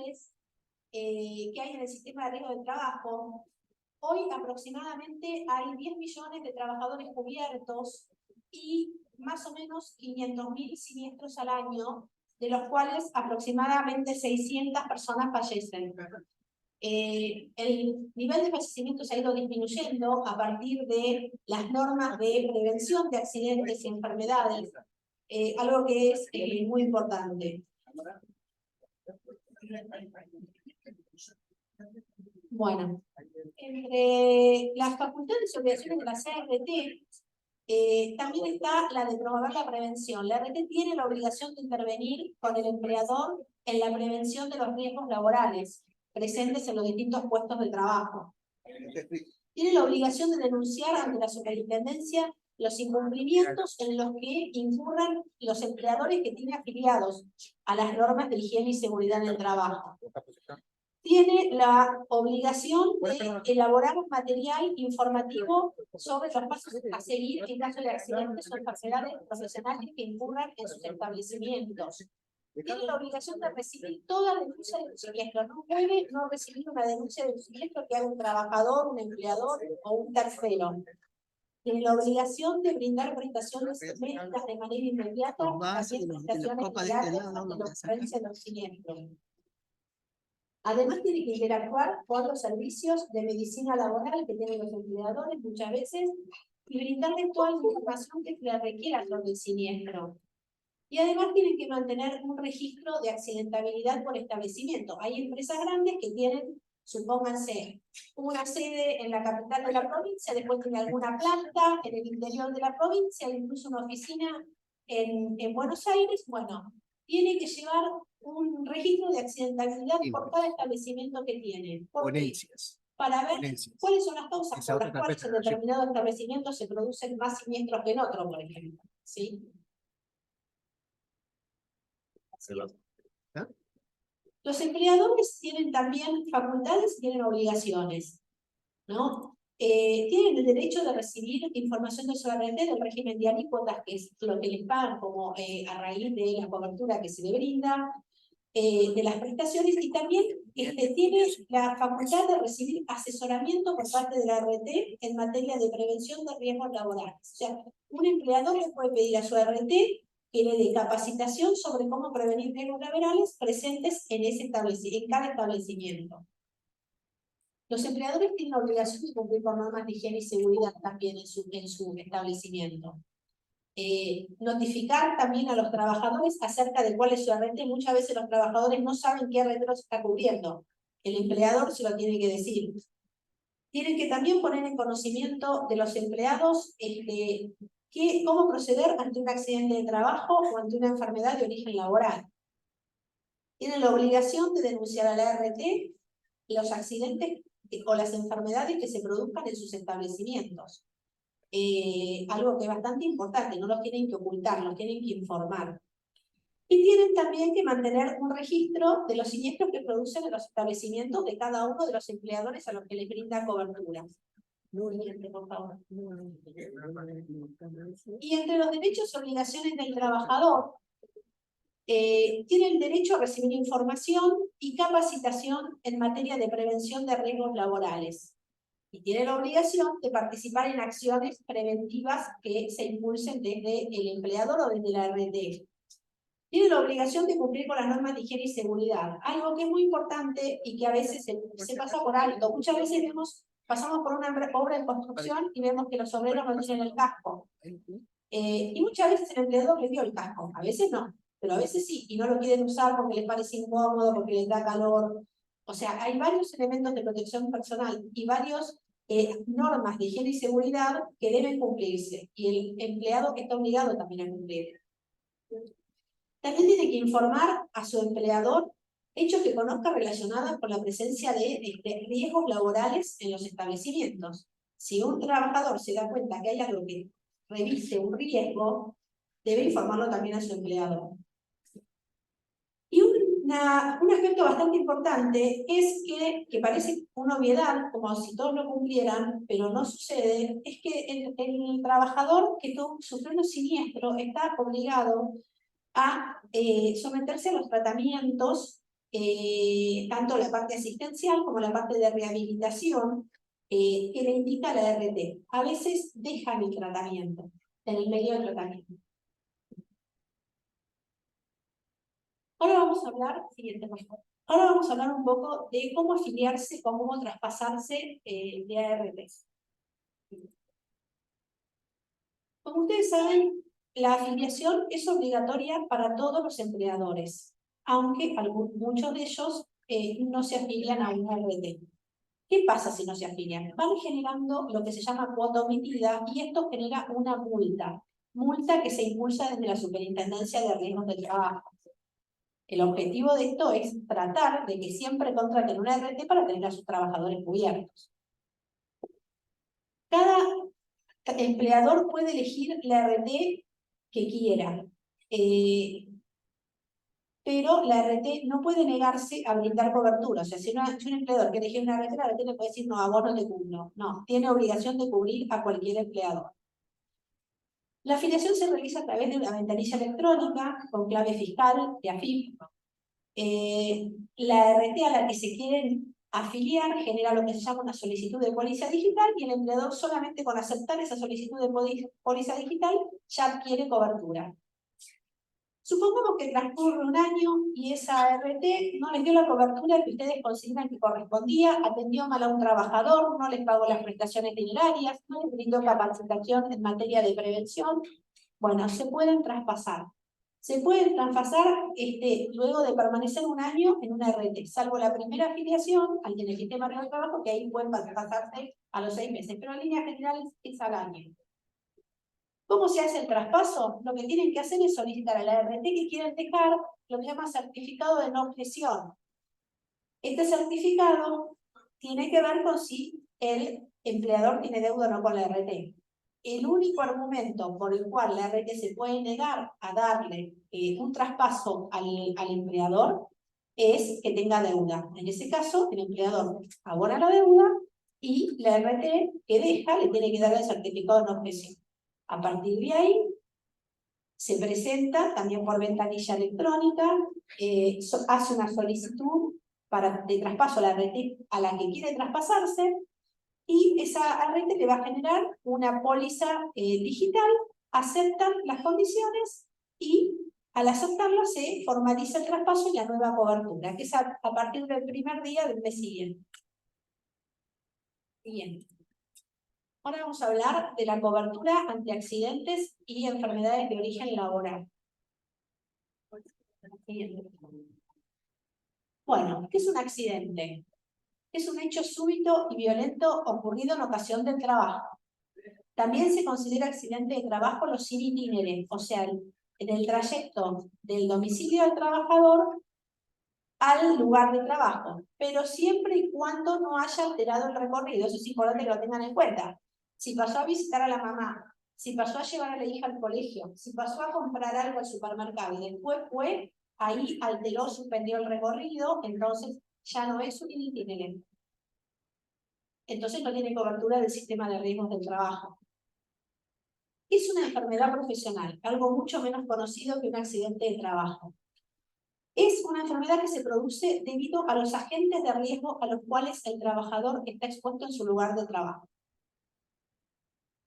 profesionales que hay en el sistema de riesgo del trabajo, hoy aproximadamente hay 10 millones de trabajadores cubiertos y más o menos 500.000 siniestros al año, de los cuales aproximadamente 600 personas fallecen. El nivel de fallecimiento se ha ido disminuyendo a partir de las normas de prevención de accidentes y enfermedades, algo que es muy importante. Bueno, entre las facultades y obligaciones de la CRT, también está la de promover la prevención. La RT tiene la obligación de intervenir con el empleador en la prevención de los riesgos laborales presentes en los distintos puestos de trabajo. Tiene la obligación de denunciar ante la superintendencia los incumplimientos en los que incurran los empleadores que tienen afiliados a las normas de higiene y seguridad en el trabajo. Tiene la obligación de elaborar un material informativo sobre los pasos a seguir en caso de accidentes o enfermedades profesionales que incurran en sus establecimientos. Tiene la obligación de recibir toda denuncia de un siniestro. No puede no recibir una denuncia de un siniestro que haga un trabajador, un empleador o un tercero. Tiene la obligación de brindar prestaciones médicas de manera inmediata, también prestaciones legales ante la ocurrencia de los siniestros. Además tiene que interactuar con los servicios de medicina laboral que tienen los empleadores muchas veces y brindarles toda la información que se requiera sobre el siniestro. Y además tienen que mantener un registro de accidentabilidad por establecimiento. Hay empresas grandes que tienen, supónganse, una sede en la capital de la provincia, después tiene alguna planta en el interior de la provincia, incluso una oficina en Buenos Aires. Bueno, tiene que llevar un registro de accidentabilidad por cada establecimiento que tiene. Ponencias. Para ver cuáles son las causas por las cuales en determinado establecimiento se producen más siniestros que en otro, por ejemplo. ¿Sí? Los empleadores tienen también facultades y tienen obligaciones, ¿no? Tienen el derecho de recibir información de su RT del régimen de alícuotas, que es lo que les pagan como a raíz de la cobertura que se le brinda, de las prestaciones, y también tiene la facultad de recibir asesoramiento por parte de la RT en materia de prevención de riesgos laborales. O sea, un empleador le puede pedir a su RT que le dé capacitación sobre cómo prevenir riesgos laborales presentes en cada establecimiento. Los empleadores tienen la obligación de cumplir con normas de higiene y seguridad también en su establecimiento. Notificar también a los trabajadores acerca de cuál es su RT. Muchas veces los trabajadores no saben qué RT los está cubriendo. El empleador se lo tiene que decir. Tienen que también poner en conocimiento de los empleados cómo proceder ante un accidente de trabajo o ante una enfermedad de origen laboral. Tienen la obligación de denunciar a la RT los accidentes o las enfermedades que se produzcan en sus establecimientos. Algo que es bastante importante, no los tienen que ocultar, los tienen que informar. Y tienen también que mantener un registro de los siniestros que producen en los establecimientos de cada uno de los empleadores a los que les brinda cobertura. Por favor. Y entre los derechos y obligaciones del trabajador, tiene el derecho a recibir información y capacitación en materia de prevención de riesgos laborales. Y tiene la obligación de participar en acciones preventivas que se impulsen desde el empleador o desde la RT. Tiene la obligación de cumplir con las normas de higiene y seguridad, algo que es muy importante y que a veces se pasa por alto. Muchas veces pasamos por una obra de construcción y vemos que los obreros no tienen el casco. Y muchas veces el empleador le dio el casco, a veces no, pero a veces sí, y no lo quieren usar porque les parece incómodo, porque les da calor. O sea, hay varios elementos de protección personal y varios normas de higiene y seguridad que deben cumplirse, y el empleado está obligado también a cumplir. También tiene que informar a su empleador hechos que conozca relacionados con la presencia de riesgos laborales en los establecimientos. Si un trabajador se da cuenta que hay algo que revise un riesgo, debe informarlo también a su empleador. Y un aspecto bastante importante es que parece una obviedad, como si todos lo cumplieran, pero no sucede, es que el trabajador que sufrió un siniestro está obligado a someterse a los tratamientos tanto la parte asistencial como la parte de rehabilitación, que le indica la RT. A veces dejan el tratamiento, en el medio del tratamiento. Ahora vamos a hablar, siguiente por favor. Ahora vamos a hablar un poco de cómo afiliarse, cómo traspasarse de ART. Como ustedes saben, la afiliación es obligatoria para todos los empleadores, aunque muchos de ellos no se afilian a una ART. ¿Qué pasa si no se afilian? Van generando lo que se llama cuota omitida y esto genera una multa que se impulsa desde la Superintendencia de Riesgos del Trabajo. El objetivo de esto es tratar de que siempre contraten una ART para tener a sus trabajadores cubiertos. Cada empleador puede elegir la ART que quiera, pero la ART no puede negarse a brindar cobertura. O sea, si un empleador quiere elegir una ART, la ART le puede decir, no, a vos no te cubro. No, tiene obligación de cubrir a cualquier empleador. La afiliación se realiza a través de una ventanilla electrónica con clave fiscal de AFIP. La ART a la que se quieren afiliar genera lo que se llama una solicitud de póliza digital y el empleador solamente con aceptar esa solicitud de póliza digital ya adquiere cobertura. Supongamos que transcurre un año y esa ART no les dio la cobertura que ustedes consideran que correspondía, atendió mal a un trabajador, no les pagó las prestaciones dinerarias, no les brindó capacitación en materia de prevención. Bueno, se pueden traspasar. Se pueden traspasar luego de permanecer un año en una ART, salvo la primera afiliación al en el sistema de trabajo, que ahí pueden traspasarse a los 6 meses, pero en líneas generales es al año. ¿Cómo se hace el traspaso? Lo que tienen que hacer es solicitar a la ART que quieren dejar lo que se llama certificado de no objeción. Este certificado tiene que ver con si el empleador tiene deuda o no con la ART. El único argumento por el cual la ART se puede negar a darle un traspaso al empleador es que tenga deuda. En ese caso, el empleador abona la deuda y la ART que deja le tiene que dar el certificado de no objeción. A partir de ahí, se presenta también por ventanilla electrónica, hace una solicitud de traspaso a la ART a la que quiere traspasarse, y esa ART le va a generar una póliza digital, aceptan las condiciones y al aceptarlo se formaliza el traspaso y la nueva cobertura, que es a partir del primer día del mes siguiente. Bien. Ahora vamos a hablar de la cobertura ante accidentes y enfermedades de origen laboral. Bueno, ¿qué es un accidente? Es un hecho súbito y violento ocurrido en ocasión del trabajo. También se considera accidente de trabajo los sin itinere, o sea, en el trayecto del domicilio del trabajador al lugar de trabajo, pero siempre y cuando no haya alterado el recorrido. Eso es importante que lo tengan en cuenta. Si pasó a visitar a la mamá, si pasó a llevar a la hija al colegio, si pasó a comprar algo al supermercado y después fue, ahí alteró, suspendió el recorrido, entonces ya no es un itinere. Entonces no tiene cobertura del sistema de riesgos del trabajo. Es una enfermedad profesional, algo mucho menos conocido que un accidente de trabajo. Es una enfermedad que se produce debido a los agentes de riesgo a los cuales el trabajador está expuesto en su lugar de trabajo.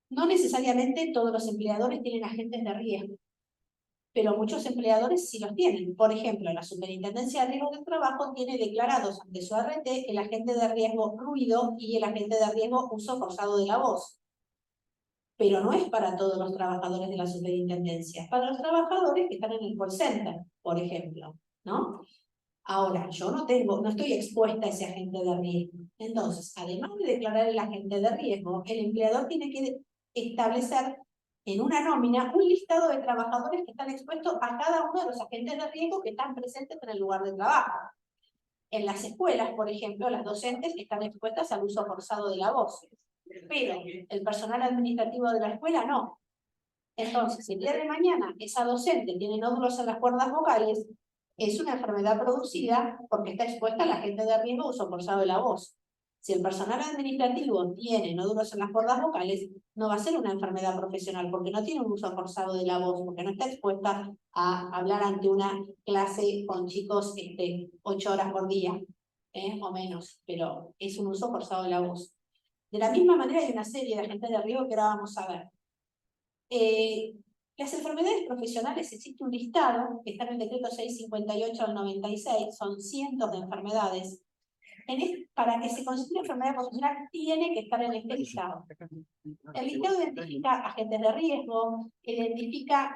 No necesariamente todos los empleadores tienen agentes de riesgo, pero muchos empleadores sí los tienen. Por ejemplo, la Superintendencia de Riesgos del Trabajo tiene declarados ante su ART el agente de riesgo ruido y el agente de riesgo uso forzado de la voz. Pero no es para todos los trabajadores de la superintendencia, es para los trabajadores que están en el call center, por ejemplo, ¿no? Ahora, yo no estoy expuesta a ese agente de riesgo. Entonces, además de declarar el agente de riesgo, el empleador tiene que establecer en una nómina un listado de trabajadores que están expuestos a cada uno de los agentes de riesgo que están presentes en el lugar de trabajo. En las escuelas, por ejemplo, las docentes están expuestas al uso forzado de la voz, pero el personal administrativo de la escuela no. Entonces, si el día de mañana esa docente tiene nódulos en las cuerdas vocales, es una enfermedad producida porque está expuesta al agente de riesgo uso forzado de la voz. Si el personal administrativo tiene nódulos en las cuerdas vocales, no va a ser una enfermedad profesional, porque no tiene un uso forzado de la voz, porque no está expuesta a hablar ante una clase con chicos 8 horas por día, o menos, pero es un uso forzado de la voz. De la misma manera hay una serie de agentes de riesgo que ahora vamos a ver. Las enfermedades profesionales, existe un listado, que está en el decreto 658 del 96, son cientos de enfermedades. Para que se considere enfermedad profesional tiene que estar en este listado. El listado identifica agentes de riesgo, identifica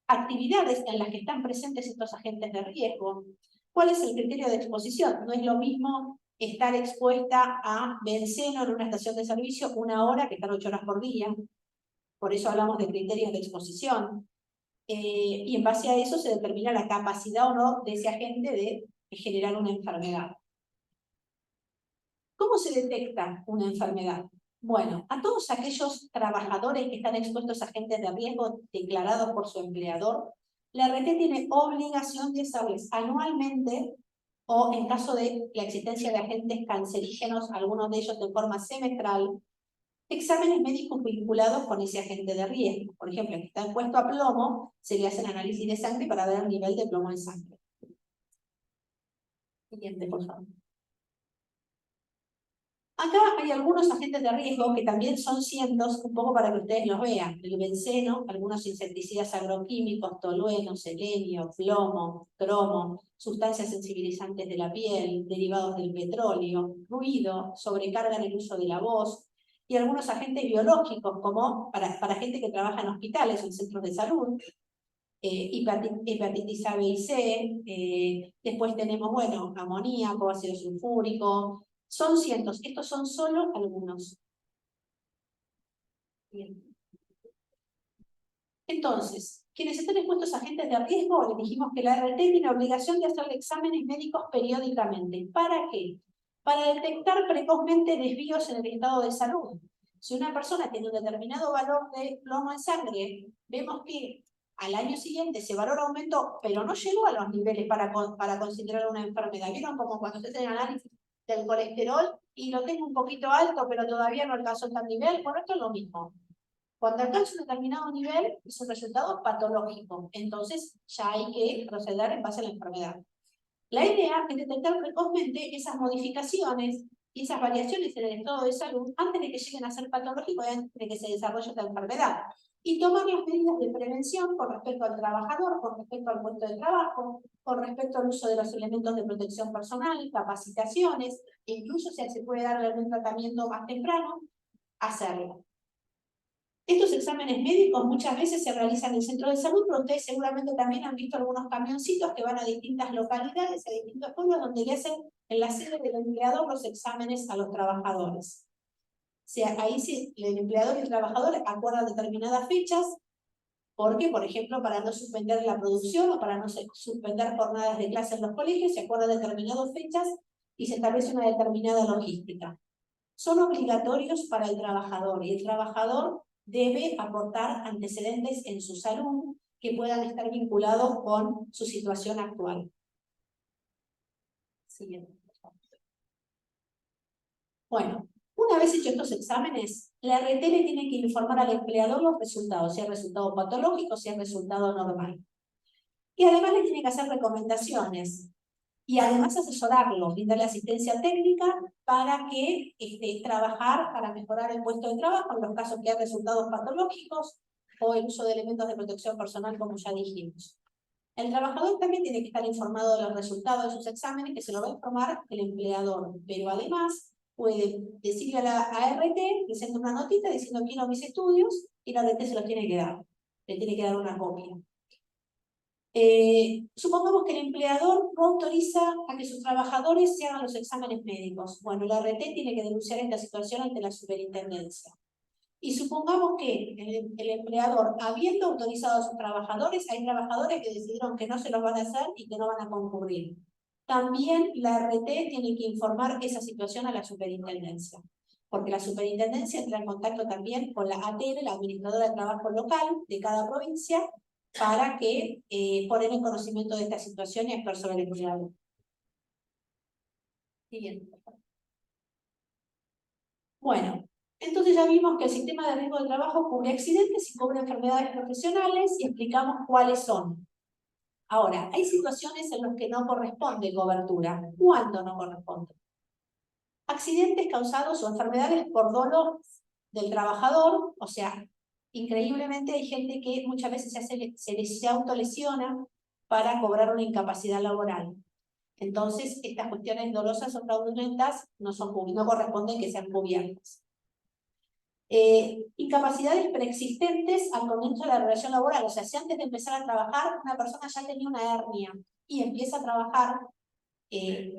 actividades en las que están presentes estos agentes de riesgo. ¿Cuál es el criterio de exposición? No es lo mismo estar expuesta a benceno en una estación de servicio 1 hora que estar 8 horas por día. Por eso hablamos de criterios de exposición. Y en base a eso se determina la capacidad o no de ese agente de generar una enfermedad. ¿Cómo se detecta una enfermedad? Bueno, a todos aquellos trabajadores que están expuestos a agentes de riesgo declarados por su empleador, la RT tiene obligación de hacerles anualmente, o en caso de la existencia de agentes cancerígenos, algunos de ellos de forma semestral, exámenes médicos vinculados con ese agente de riesgo. Por ejemplo, el que está expuesto a plomo, se le hace el análisis de sangre para ver el nivel de plomo en sangre. Siguiente, por favor. Acá hay algunos agentes de riesgo que también son cientos, un poco para que ustedes los vean. El benceno, algunos insecticidas agroquímicos, tolueno, selenio, plomo, cromo, sustancias sensibilizantes de la piel, derivados del petróleo, ruido, sobrecarga en el uso de la voz, y algunos agentes biológicos, como para gente que trabaja en hospitales o en centros de salud, hepatitis A, B y C, después tenemos, bueno, amoníaco, ácido sulfúrico. Son cientos, estos son solo algunos. Bien. Entonces, quienes están expuestos a agentes de riesgo, les dijimos que la RT tiene obligación de hacerle exámenes médicos periódicamente. ¿Para qué? Para detectar precozmente desvíos en el estado de salud. Si una persona tiene un determinado valor de plomo en sangre, vemos que al año siguiente ese valor aumentó, pero no llegó a los niveles para considerar una enfermedad. ¿Vieron como cuando se hace el análisis del colesterol y lo tengo un poquito alto, pero todavía no alcanzó tal nivel? Bueno, esto es lo mismo. Cuando alcanza un determinado nivel, es un resultado patológico. Entonces, ya hay que proceder en base a la enfermedad. La idea es detectar precozmente esas modificaciones y esas variaciones en el estado de salud antes de que lleguen a ser patológicos y antes de que se desarrolle esta enfermedad. Y tomar las medidas de prevención con respecto al trabajador, con respecto al puesto de trabajo, con respecto al uso de los elementos de protección personal, capacitaciones, e incluso si se puede darle algún tratamiento más temprano, hacerlo. Estos exámenes médicos muchas veces se realizan en el centro de salud, pero ustedes seguramente también han visto algunos camioncitos que van a distintas localidades, a distintos pueblos, donde le hacen en la sede del empleador los exámenes a los trabajadores. O sea, ahí sí, el empleador y el trabajador acuerdan determinadas fechas, porque, por ejemplo, para no suspender la producción o para no suspender jornadas de clase en los colegios, se acuerdan determinadas fechas y se establece una determinada logística. Son obligatorios para el trabajador y el trabajador debe aportar antecedentes en su salud que puedan estar vinculados con su situación actual. Siguiente. Bueno, una vez hechos estos exámenes, la RT le tiene que informar al empleador los resultados, si es resultado patológico, si es resultado normal. Y además le tiene que hacer recomendaciones. Y además asesorarlo, brindarle asistencia técnica para que trabajar para mejorar el puesto de trabajo en los casos que hay resultados patológicos o el uso de elementos de protección personal, como ya dijimos. El trabajador también tiene que estar informado de los resultados de sus exámenes, que se lo va a informar el empleador, pero además puede decirle a la ART, presenta una notita diciendo quiero mis estudios, y la ART se los tiene que dar, le tiene que dar una copia. Supongamos que el empleador no autoriza a que sus trabajadores se hagan los exámenes médicos. Bueno, la RT tiene que denunciar esta situación ante la superintendencia. Y supongamos que el empleador, habiendo autorizado a sus trabajadores, hay trabajadores que decidieron que no se los van a hacer y que no van a concurrir. También la RT tiene que informar esa situación a la superintendencia, porque la superintendencia entra en contacto también con la ATL, la administradora de trabajo local de cada provincia, para que poner en conocimiento de esta situación y actuar sobre el empleado. Siguiente. Bueno, entonces ya vimos que el sistema de riesgo de trabajo cubre accidentes y cubre enfermedades profesionales y explicamos cuáles son. Ahora, hay situaciones en las que no corresponde cobertura. ¿Cuándo no corresponde? Accidentes causados o enfermedades por dolo del trabajador, o sea, increíblemente hay gente que muchas veces se autolesiona para cobrar una incapacidad laboral. Entonces, estas cuestiones dolosas o fraudulentas no corresponden que sean cubiertas. Incapacidades preexistentes al comienzo de la relación laboral, o sea, si antes de empezar a trabajar una persona ya tenía una hernia y empieza a trabajar,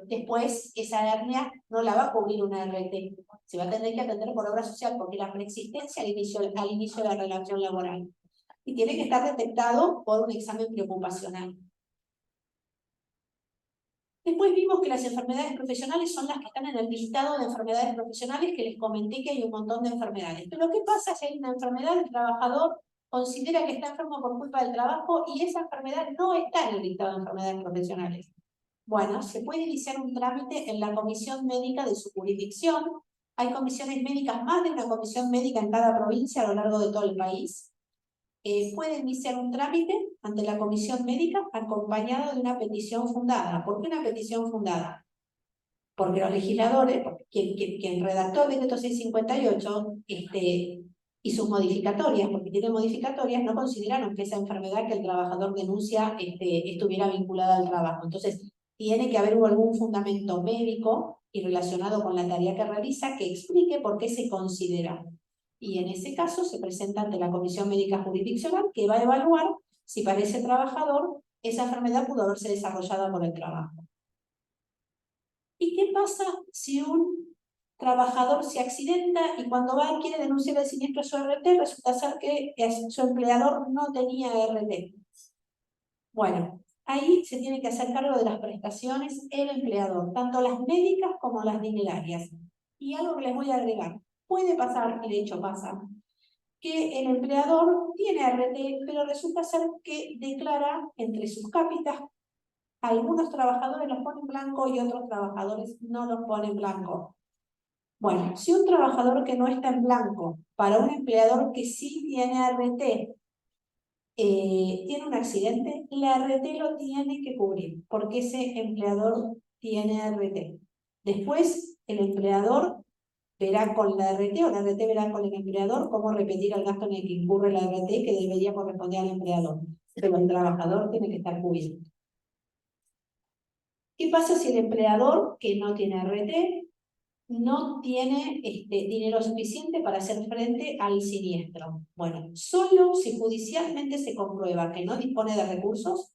después esa hernia no la va a cubrir una RT, se va a tener que atender por obra social porque la preexistencia al inicio de la relación laboral y tiene que estar detectado por un examen preocupacional. Después vimos que las enfermedades profesionales son las que están en el listado de enfermedades profesionales que les comenté que hay un montón de enfermedades. Pero lo que pasa es que hay una enfermedad, el trabajador considera que está enfermo por culpa del trabajo y esa enfermedad no está en el listado de enfermedades profesionales. Bueno, se puede iniciar un trámite en la comisión médica de su jurisdicción. Hay comisiones médicas, más de una comisión médica en cada provincia a lo largo de todo el país. Puede iniciar un trámite ante la comisión médica acompañado de una petición fundada. ¿Por qué una petición fundada? Porque los legisladores, quien redactó el decreto 658 y sus modificatorias, porque tiene modificatorias, no consideraron que esa enfermedad que el trabajador denuncia estuviera vinculada al trabajo. Entonces, tiene que haber algún fundamento médico y relacionado con la tarea que realiza que explique por qué se considera. Y en ese caso se presenta ante la Comisión Médica Jurisdiccional que va a evaluar si para ese trabajador esa enfermedad pudo haberse desarrollado por el trabajo. ¿Y qué pasa si un trabajador se accidenta y cuando quiere denunciar el siniestro a su RT resulta ser que su empleador no tenía RT? Bueno, ahí se tiene que hacer cargo de las prestaciones el empleador, tanto las médicas como las dinerarias. Y algo que les voy a agregar, puede pasar, y de hecho pasa, que el empleador tiene RT, pero resulta ser que declara entre sus cápitas, algunos trabajadores los ponen blanco y otros trabajadores no los ponen blanco. Bueno, si un trabajador que no está en blanco, para un empleador que sí tiene RT, tiene un accidente, la RT lo tiene que cubrir, porque ese empleador tiene RT. Después, el empleador verá con la RT o la RT verá con el empleador cómo repetir el gasto en el que incurre la RT que debería corresponder al empleador. Pero el trabajador tiene que estar cubierto. ¿Qué pasa si el empleador que no tiene RT no tiene dinero suficiente para hacer frente al siniestro? Bueno, solo si judicialmente se comprueba que no dispone de recursos,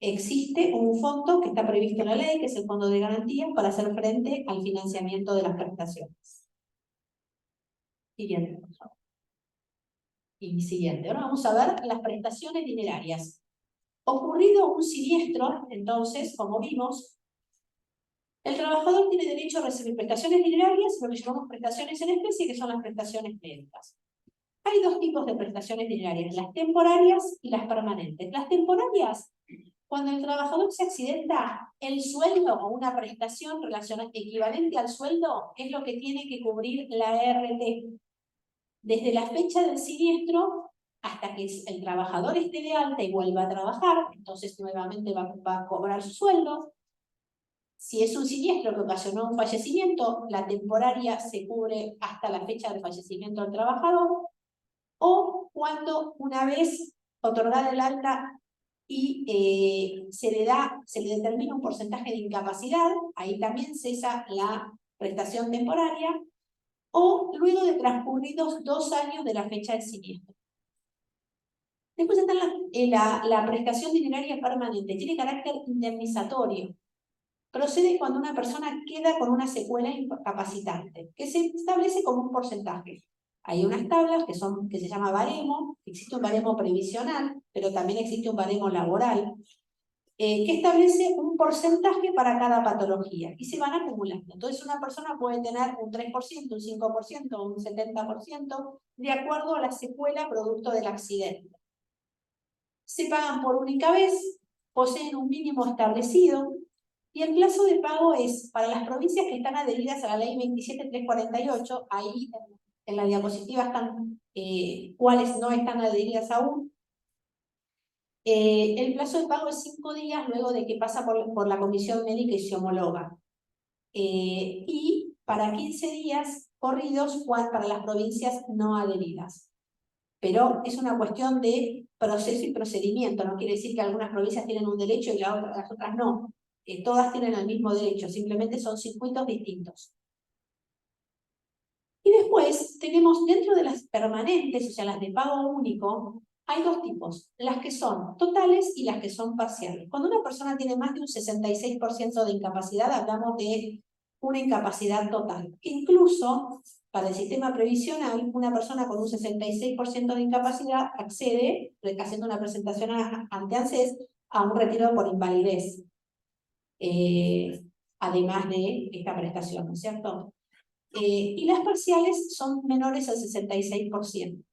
existe un fondo que está previsto en la ley, que es el Fondo de Garantía, para hacer frente al financiamiento de las prestaciones. Siguiente, por favor. Y siguiente. Ahora vamos a ver las prestaciones dinerarias. Ocurrido un siniestro, entonces, como vimos, el trabajador tiene derecho a recibir prestaciones dinerarias, lo que llamamos prestaciones en especie, que son las prestaciones médicas. Hay dos tipos de prestaciones dinerarias, las temporarias y las permanentes. Las temporarias, cuando el trabajador se accidenta, el sueldo o una prestación equivalente al sueldo es lo que tiene que cubrir la RT. Desde la fecha del siniestro hasta que el trabajador esté de alta y vuelva a trabajar, entonces nuevamente va a cobrar su sueldo. Si es un siniestro que ocasionó un fallecimiento, la temporaria se cubre hasta la fecha del fallecimiento del trabajador, o cuando una vez otorgada el alta y se le determina un porcentaje de incapacidad, ahí también cesa la prestación temporaria, o luego de transcurridos 2 años de la fecha del siniestro. Después está la prestación dineraria permanente, tiene carácter indemnizatorio. Procede cuando una persona queda con una secuela incapacitante, que se establece como un porcentaje. Hay unas tablas que se llama baremo, existe un baremo previsional, pero también existe un baremo laboral, que establece un porcentaje para cada patología y se van acumulando. Entonces una persona puede tener un 3%, un 5%, un 70%, de acuerdo a la secuela producto del accidente. Se pagan por única vez, poseen un mínimo establecido Y el plazo de pago es, para las provincias que están adheridas a la ley 27348, ahí en la diapositiva están cuáles no están adheridas aún. El plazo de pago es 5 días luego de que pasa por la comisión médica y se homologa. Y para 15 días corridos para las provincias no adheridas. Pero es una cuestión de proceso y procedimiento, no quiere decir que algunas provincias tienen un derecho y las otras no. Todas tienen el mismo derecho, simplemente son circuitos distintos. Y después tenemos dentro de las permanentes, o sea, las de pago único, hay dos tipos, las que son totales y las que son parciales. Cuando una persona tiene más de un 66% de incapacidad, hablamos de una incapacidad total. Incluso para el sistema previsional, una persona con un 66% de incapacidad accede, haciendo una presentación ante ANSES, a un retiro por invalidez, además de esta prestación, ¿no es cierto? Y las parciales son menores al 66%.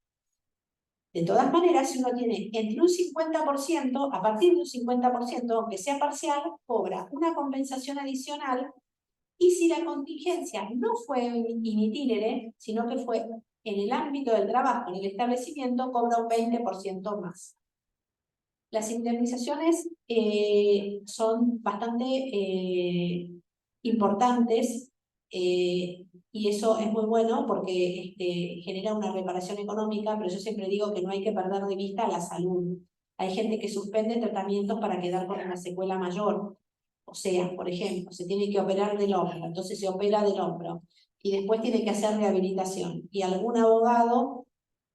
De todas maneras, si uno tiene entre un 50%, a partir de un 50%, aunque sea parcial, cobra una compensación adicional, y si la contingencia no fue in itinere, sino que fue en el ámbito del trabajo, en el establecimiento, cobra un 20% más. Las indemnizaciones son bastante importantes, y eso es muy bueno porque genera una reparación económica, pero yo siempre digo que no hay que perder de vista la salud. Hay gente que suspende tratamientos para quedar con una secuela mayor. O sea, por ejemplo, se tiene que operar del hombro, entonces se opera del hombro, y después tiene que hacer rehabilitación. Y algún abogado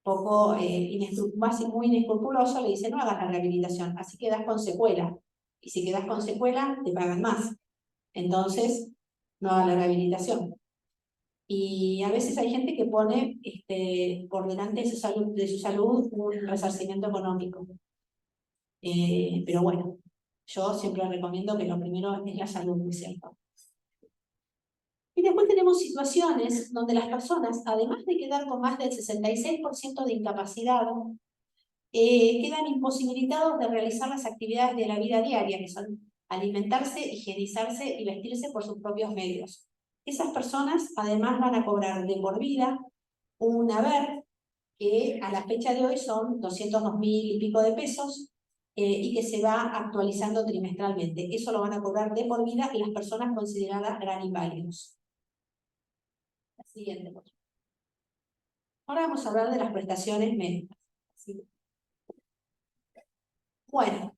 poco muy inescrupuloso le dice: no hagas la rehabilitación, así quedas con secuela. Y si quedas con secuela, te pagan más. Entonces, no hagas la rehabilitación. Y a veces hay gente que pone por delante de su salud un resarcimiento económico. Pero bueno, yo siempre recomiendo que lo primero es la salud, ¿no es cierto? Y después tenemos situaciones donde las personas, además de quedar con más del 66% de incapacidad, quedan imposibilitados de realizar las actividades de la vida diaria, que son alimentarse, higienizarse y vestirse por sus propios medios. Esas personas además van a cobrar de por vida un haber, que a la fecha de hoy son 202.000 y pico de pesos, y que se va actualizando trimestralmente. Eso lo van a cobrar de por vida las personas consideradas gran inválidos. La siguiente, por favor. Ahora vamos a hablar de las prestaciones médicas. ¿Sí? Bueno,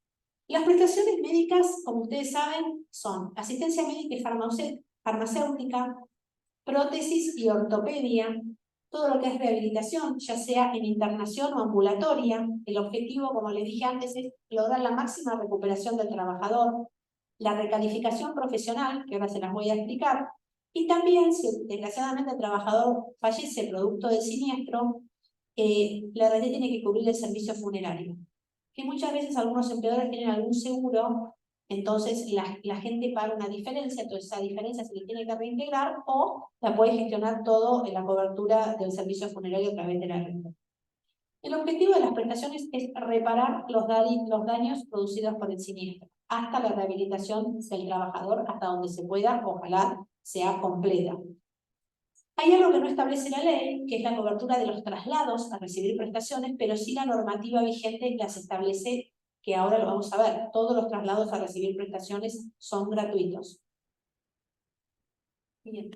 las prestaciones médicas, como ustedes saben, son asistencia médica y farmacéutica, prótesis y ortopedia, todo lo que es rehabilitación, ya sea en internación o ambulatoria. El objetivo, como les dije antes, es lograr la máxima recuperación del trabajador, la recalificación profesional, que ahora se las voy a explicar, y también, si desgraciadamente el trabajador fallece producto del siniestro, la RT tiene que cubrir el servicio funerario, que muchas veces algunos empleadores tienen algún seguro, entonces la gente paga una diferencia, entonces esa diferencia se le tiene que reintegrar, o la puede gestionar todo en la cobertura del servicio funerario a través de la renta. El objetivo de las prestaciones es reparar los daños producidos por el siniestro, hasta la rehabilitación del trabajador, hasta donde se pueda, ojalá sea completa. Hay algo que no establece la ley, que es la cobertura de los traslados a recibir prestaciones, pero sí la normativa vigente las establece, que ahora lo vamos a ver. Todos los traslados a recibir prestaciones son gratuitos. Bien.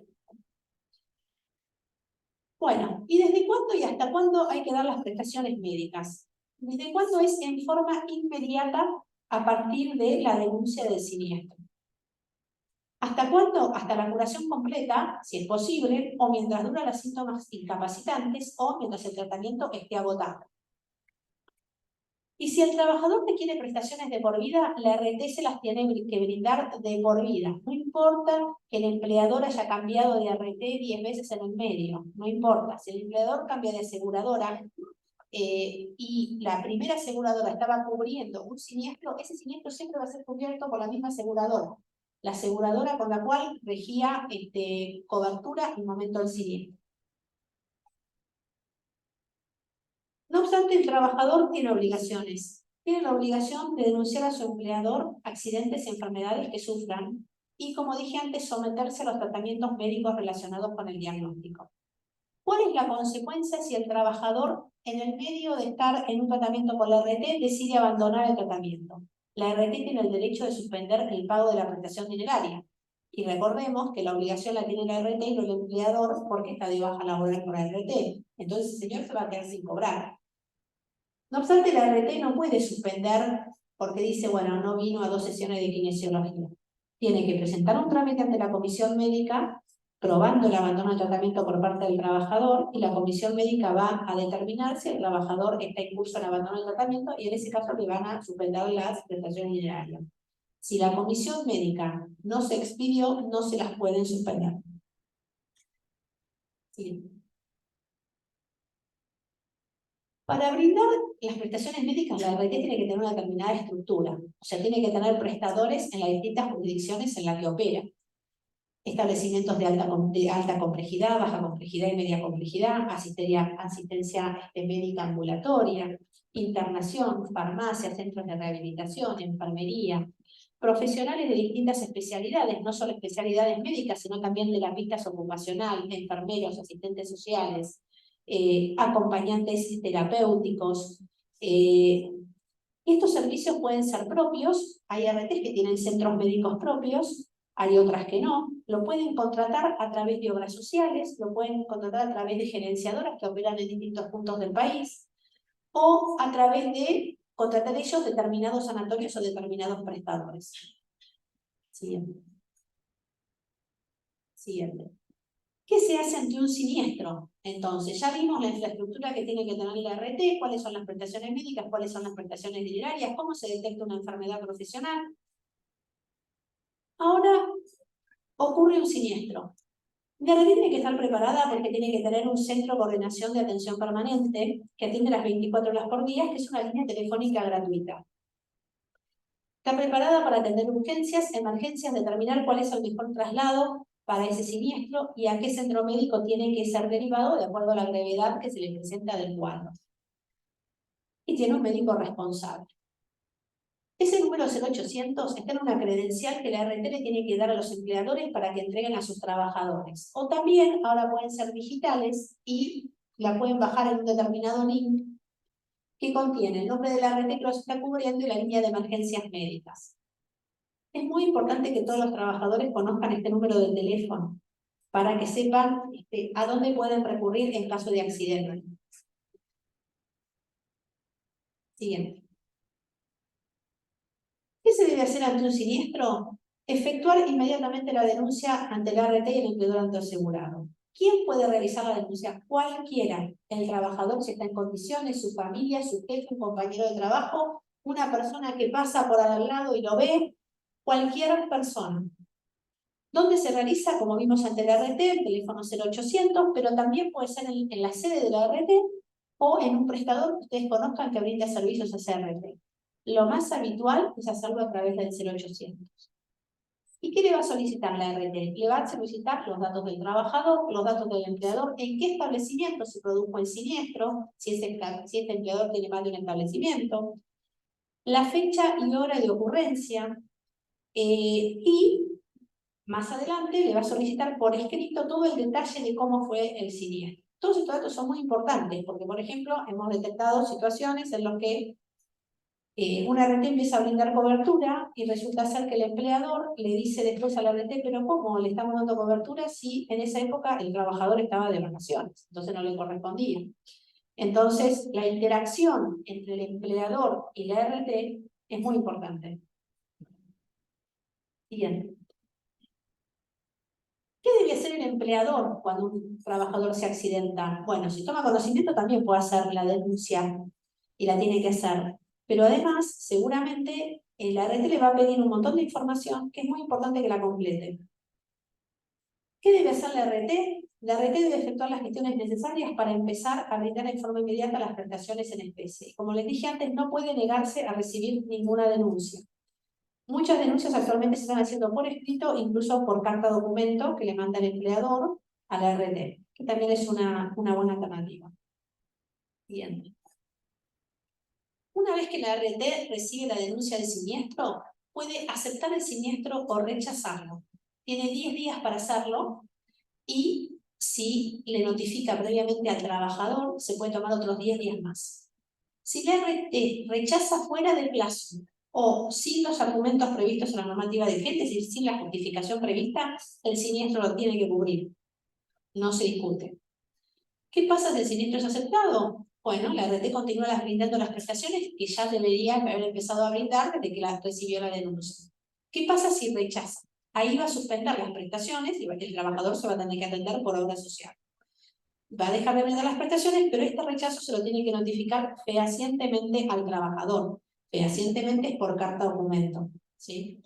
Bueno, ¿y desde cuándo y hasta cuándo hay que dar las prestaciones médicas? ¿Desde cuándo es en forma inmediata a partir de la denuncia del siniestro? ¿Hasta cuándo? Hasta la curación completa, si es posible, o mientras duran los síntomas incapacitantes, o mientras el tratamiento esté agotado. Y si el trabajador requiere prestaciones de por vida, la RT se las tiene que brindar de por vida. No importa que el empleador haya cambiado de RT 10 veces en el medio, no importa. Si el empleador cambia de aseguradora y la primera aseguradora estaba cubriendo un siniestro, ese siniestro siempre va a ser cubierto por la misma aseguradora. La aseguradora con la cual regía cobertura en el momento del siniestro. No obstante, el trabajador tiene obligaciones. Tiene la obligación de denunciar a su empleador accidentes y enfermedades que sufran, y, como dije antes, someterse a los tratamientos médicos relacionados con el diagnóstico. ¿Cuál es la consecuencia si el trabajador, en el medio de estar en un tratamiento con la RT, decide abandonar el tratamiento? La RT tiene el derecho de suspender el pago de la prestación dineraria. Y recordemos que la obligación la tiene la RT y no el empleador, porque está de baja laboral por la RT. Entonces el señor se va a quedar sin cobrar. No obstante, la RT no puede suspender porque dice, bueno, no vino a 2 sesiones de kinesiología. Tiene que presentar un trámite ante la comisión médica probando el abandono del tratamiento por parte del trabajador, y la comisión médica va a determinar si el trabajador está en curso en abandono del tratamiento, y en ese caso le van a suspender las prestaciones dinerarias. Si la comisión médica no se expidió, no se las pueden suspender. Sí. Para brindar las prestaciones médicas, la RT tiene que tener una determinada estructura, o sea, tiene que tener prestadores en las distintas jurisdicciones en las que opera. Establecimientos de alta complejidad, baja complejidad y media complejidad, asistencia médica ambulatoria, internación, farmacia, centros de rehabilitación, enfermería, profesionales de distintas especialidades, no solo especialidades médicas, sino también de las vistas ocupacional, enfermeros, asistentes sociales, acompañantes terapéuticos. Estos servicios pueden ser propios, hay RTs que tienen centros médicos propios, hay otras que no, lo pueden contratar a través de obras sociales, lo pueden contratar a través de gerenciadoras que operan en distintos puntos del país, o a través de contratar ellos determinados sanatorios o determinados prestadores. Siguiente. Siguiente. ¿Qué se hace ante un siniestro? Entonces, ya vimos la infraestructura que tiene que tener la RT, cuáles son las prestaciones médicas, cuáles son las prestaciones dinerarias, cómo se detecta una enfermedad profesional. Ahora ocurre un siniestro. La RT tiene que estar preparada porque tiene que tener un centro de coordinación de atención permanente que atiende las 24 horas por día, que es una línea telefónica gratuita. Está preparada para atender urgencias, emergencias, determinar cuál es el mejor traslado para ese siniestro y a qué centro médico tiene que ser derivado de acuerdo a la gravedad que se le presenta del cuadro. Y tiene un médico responsable. Ese número 0800 está en una credencial que la RT le tiene que dar a los empleadores para que entreguen a sus trabajadores. O también ahora pueden ser digitales y la pueden bajar en un determinado link que contiene el nombre de la RT que los está cubriendo y la línea de emergencias médicas. Es muy importante que todos los trabajadores conozcan este número de teléfono para que sepan a dónde pueden recurrir en caso de accidente. Siguiente. ¿Qué se debe hacer ante un siniestro? Efectuar inmediatamente la denuncia ante la RT y el empleador ante asegurado. ¿Quién puede realizar la denuncia? Cualquiera. El trabajador, si está en condiciones, su familia, su jefe, un compañero de trabajo, una persona que pasa por al lado y lo ve, cualquier persona. ¿Dónde se realiza? Como vimos ante la RT, el teléfono 0800, pero también puede ser en la sede de la RT o en un prestador que ustedes conozcan que brinda servicios a esa RT. Lo más habitual es hacerlo a través del 0800. ¿Y qué le va a solicitar la RT? Le va a solicitar los datos del trabajador, los datos del empleador, en qué establecimiento se produjo el siniestro, si este empleador tiene más de un establecimiento, la fecha y hora de ocurrencia, y más adelante le va a solicitar por escrito todo el detalle de cómo fue el siniestro. Todos estos datos son muy importantes porque, por ejemplo, hemos detectado situaciones en las que una RT empieza a brindar cobertura y resulta ser que el empleador le dice después a la RT, pero ¿cómo le estamos dando cobertura si en esa época el trabajador estaba de vacaciones? Entonces no le correspondía. Entonces, la interacción entre el empleador y la RT es muy importante. Bien. ¿Qué debe hacer el empleador cuando un trabajador se accidenta? Bueno, si toma conocimiento también puede hacer la denuncia y la tiene que hacer. Pero además, seguramente, la RT le va a pedir un montón de información que es muy importante que la complete. ¿Qué debe hacer la RT? La RT debe efectuar las gestiones necesarias para empezar a brindar en forma inmediata las prestaciones en especie. Como les dije antes, no puede negarse a recibir ninguna denuncia. Muchas denuncias actualmente se están haciendo por escrito, incluso por carta documento que le manda el empleador a la RT, que también es una buena alternativa. Bien. Una vez que la RT recibe la denuncia de siniestro, puede aceptar el siniestro o rechazarlo. Tiene 10 días para hacerlo y si le notifica previamente al trabajador, se puede tomar otros 10 días más. Si la RT rechaza fuera del plazo o sin los argumentos previstos en la normativa vigente, es decir, sin la justificación prevista, el siniestro lo tiene que cubrir. No se discute. ¿Qué pasa si el siniestro es aceptado? Bueno, la RT continúa brindando las prestaciones que ya debería haber empezado a brindar desde que recibió la denuncia. ¿Qué pasa si rechaza? Ahí va a suspender las prestaciones y el trabajador se va a tener que atender por obra social. Va a dejar de brindar las prestaciones, pero este rechazo se lo tiene que notificar fehacientemente al trabajador. Fehacientemente es por carta documento, ¿sí?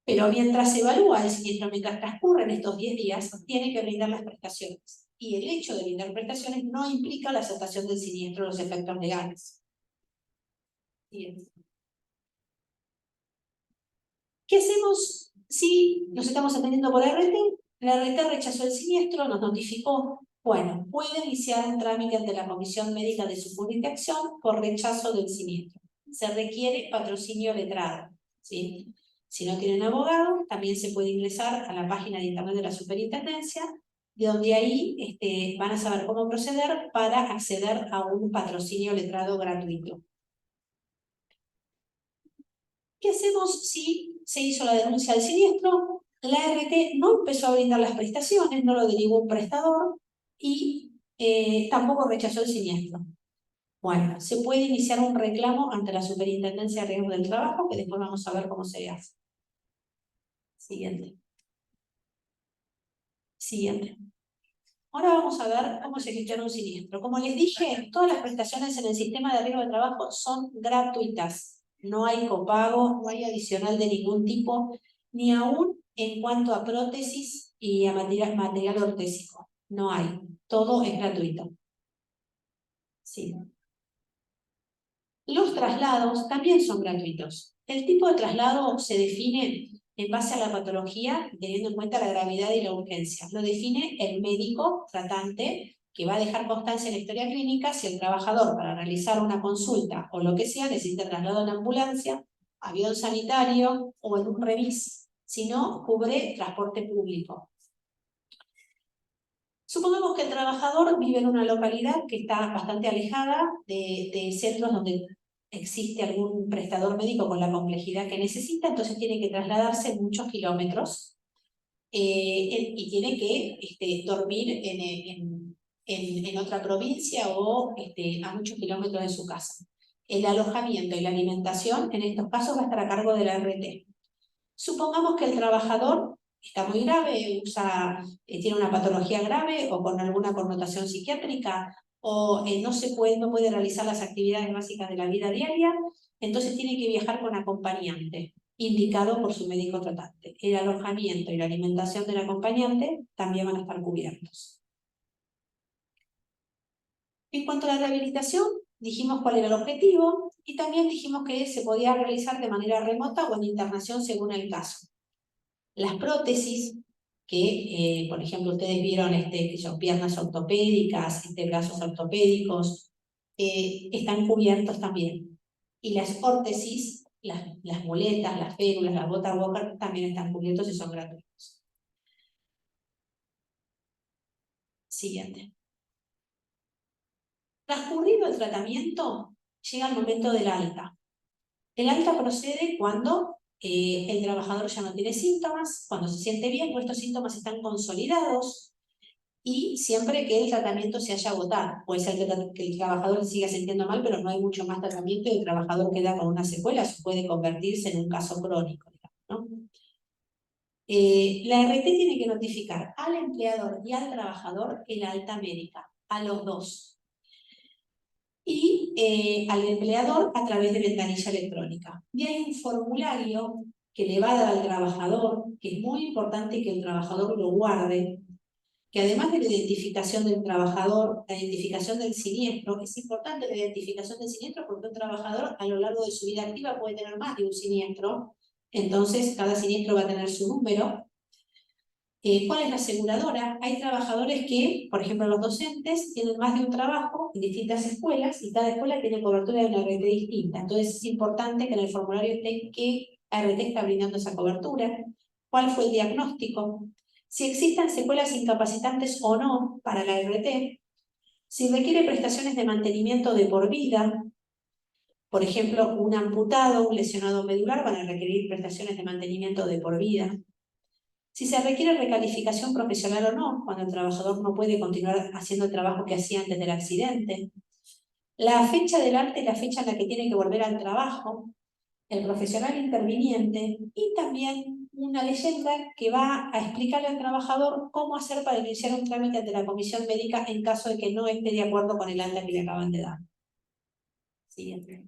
Pero mientras se evalúa el siniestro, mientras transcurren estos 10 días, tiene que brindar las prestaciones. Y el hecho de brindar prestaciones no implica la aceptación del siniestro o los efectos legales. Bien. ¿Qué hacemos si nos estamos atendiendo por RT? La RT rechazó el siniestro, nos notificó. Bueno, puede iniciar un trámite ante la Comisión Médica de su jurisdicción por rechazo del siniestro. Se requiere patrocinio letrado, ¿sí? Si no tienen abogado, también se puede ingresar a la página de internet de la Superintendencia, de donde ahí van a saber cómo proceder para acceder a un patrocinio letrado gratuito. ¿Qué hacemos si se hizo la denuncia del siniestro? La RT no empezó a brindar las prestaciones, no lo derivó un prestador y tampoco rechazó el siniestro. Bueno, se puede iniciar un reclamo ante la Superintendencia de Riesgos del Trabajo, que después vamos a ver cómo se hace. Siguiente. Siguiente. Ahora vamos a ver cómo se gestiona un siniestro. Como les dije, todas las prestaciones en el sistema de riesgo de trabajo son gratuitas. No hay copago, no hay adicional de ningún tipo, ni aún en cuanto a prótesis y a material ortésico. No hay. Todo es gratuito. Sí. Los traslados también son gratuitos. El tipo de traslado se define en base a la patología, teniendo en cuenta la gravedad y la urgencia. Lo define el médico tratante, que va a dejar constancia en la historia clínica si el trabajador, para realizar una consulta o lo que sea, necesita traslado en ambulancia, avión sanitario o en un remis. Si no, cubre transporte público. Supongamos que el trabajador vive en una localidad que está bastante alejada de centros donde existe algún prestador médico con la complejidad que necesita, entonces tiene que trasladarse muchos kilómetros y tiene que dormir en otra provincia o a muchos kilómetros de su casa. El alojamiento y la alimentación en estos casos va a estar a cargo de la RT. Supongamos que el trabajador está muy grave, tiene una patología grave o con alguna connotación psiquiátrica o no puede realizar las actividades básicas de la vida diaria, entonces tiene que viajar con acompañante, indicado por su médico tratante. El alojamiento y la alimentación del acompañante también van a estar cubiertos. En cuanto a la rehabilitación, dijimos cuál era el objetivo y también dijimos que se podía realizar de manera remota o en internación según el caso. Las prótesis, que por ejemplo ustedes vieron que son piernas ortopédicas, brazos ortopédicos, están cubiertos también. Y las órtesis, las muletas, las férulas, las botas Walker también están cubiertos y son gratuitos. Siguiente. Transcurrido el tratamiento, llega el momento del alta. El alta procede cuando el trabajador ya no tiene síntomas, cuando se siente bien, estos síntomas están consolidados y siempre que el tratamiento se haya agotado. Puede ser que el trabajador se siga sintiendo mal, pero no hay mucho más tratamiento y el trabajador queda con una secuela, eso puede convertirse en un caso crónico, ¿no? La RT tiene que notificar al empleador y al trabajador el alta médica, a los dos. Y al empleador a través de ventanilla electrónica. Y hay un formulario que le va a dar al trabajador, que es muy importante que el trabajador lo guarde, que además de la identificación del trabajador, la identificación del siniestro, es importante la identificación del siniestro porque un trabajador a lo largo de su vida activa puede tener más de un siniestro, entonces cada siniestro va a tener su número. ¿Cuál es la aseguradora? Hay trabajadores que, por ejemplo, los docentes, tienen más de un trabajo en distintas escuelas y cada escuela tiene cobertura de una RT distinta. Entonces es importante que en el formulario esté qué ART está brindando esa cobertura, cuál fue el diagnóstico, si existen secuelas incapacitantes o no para la RT, si requiere prestaciones de mantenimiento de por vida. Por ejemplo, un amputado, un lesionado medular van a requerir prestaciones de mantenimiento de por vida. Si se requiere recalificación profesional o no, cuando el trabajador no puede continuar haciendo el trabajo que hacía antes del accidente. La fecha del alta es la fecha en la que tiene que volver al trabajo, el profesional interviniente y también una leyenda que va a explicarle al trabajador cómo hacer para iniciar un trámite ante la comisión médica en caso de que no esté de acuerdo con el alta que le acaban de dar. Siguiente.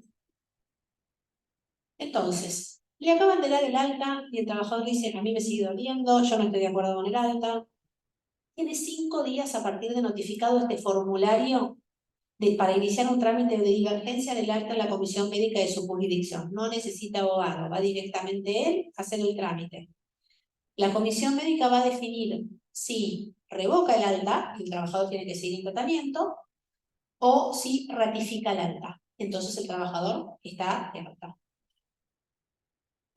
Entonces, le acaban de dar el alta y el trabajador dice, a mí me sigue doliendo, yo no estoy de acuerdo con el alta. Tiene 5 días a partir de notificado este formulario para iniciar un trámite de divergencia del alta en la comisión médica de su jurisdicción. No necesita abogado, va directamente él a hacer el trámite. La comisión médica va a definir si revoca el alta, el trabajador tiene que seguir en tratamiento, o si ratifica el alta. Entonces el trabajador está de alta.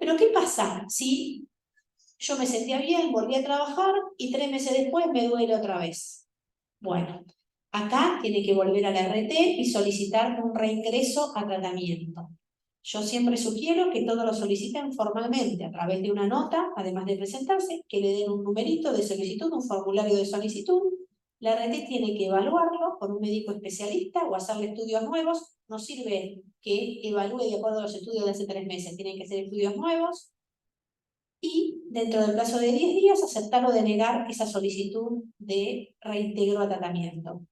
Pero ¿qué pasa si yo me sentía bien, volví a trabajar y 3 meses después me duele otra vez? Bueno, acá tiene que volver a la RT y solicitar un reingreso a tratamiento. Yo siempre sugiero que todos lo soliciten formalmente a través de una nota, además de presentarse, que le den un numerito de solicitud, un formulario de solicitud. La RT tiene que evaluarlo con un médico especialista o hacerle estudios nuevos. No sirve que evalúe de acuerdo a los estudios de hace 3 meses, tienen que ser estudios nuevos. Y dentro del plazo de 10 días aceptar o denegar esa solicitud de reintegro a tratamiento.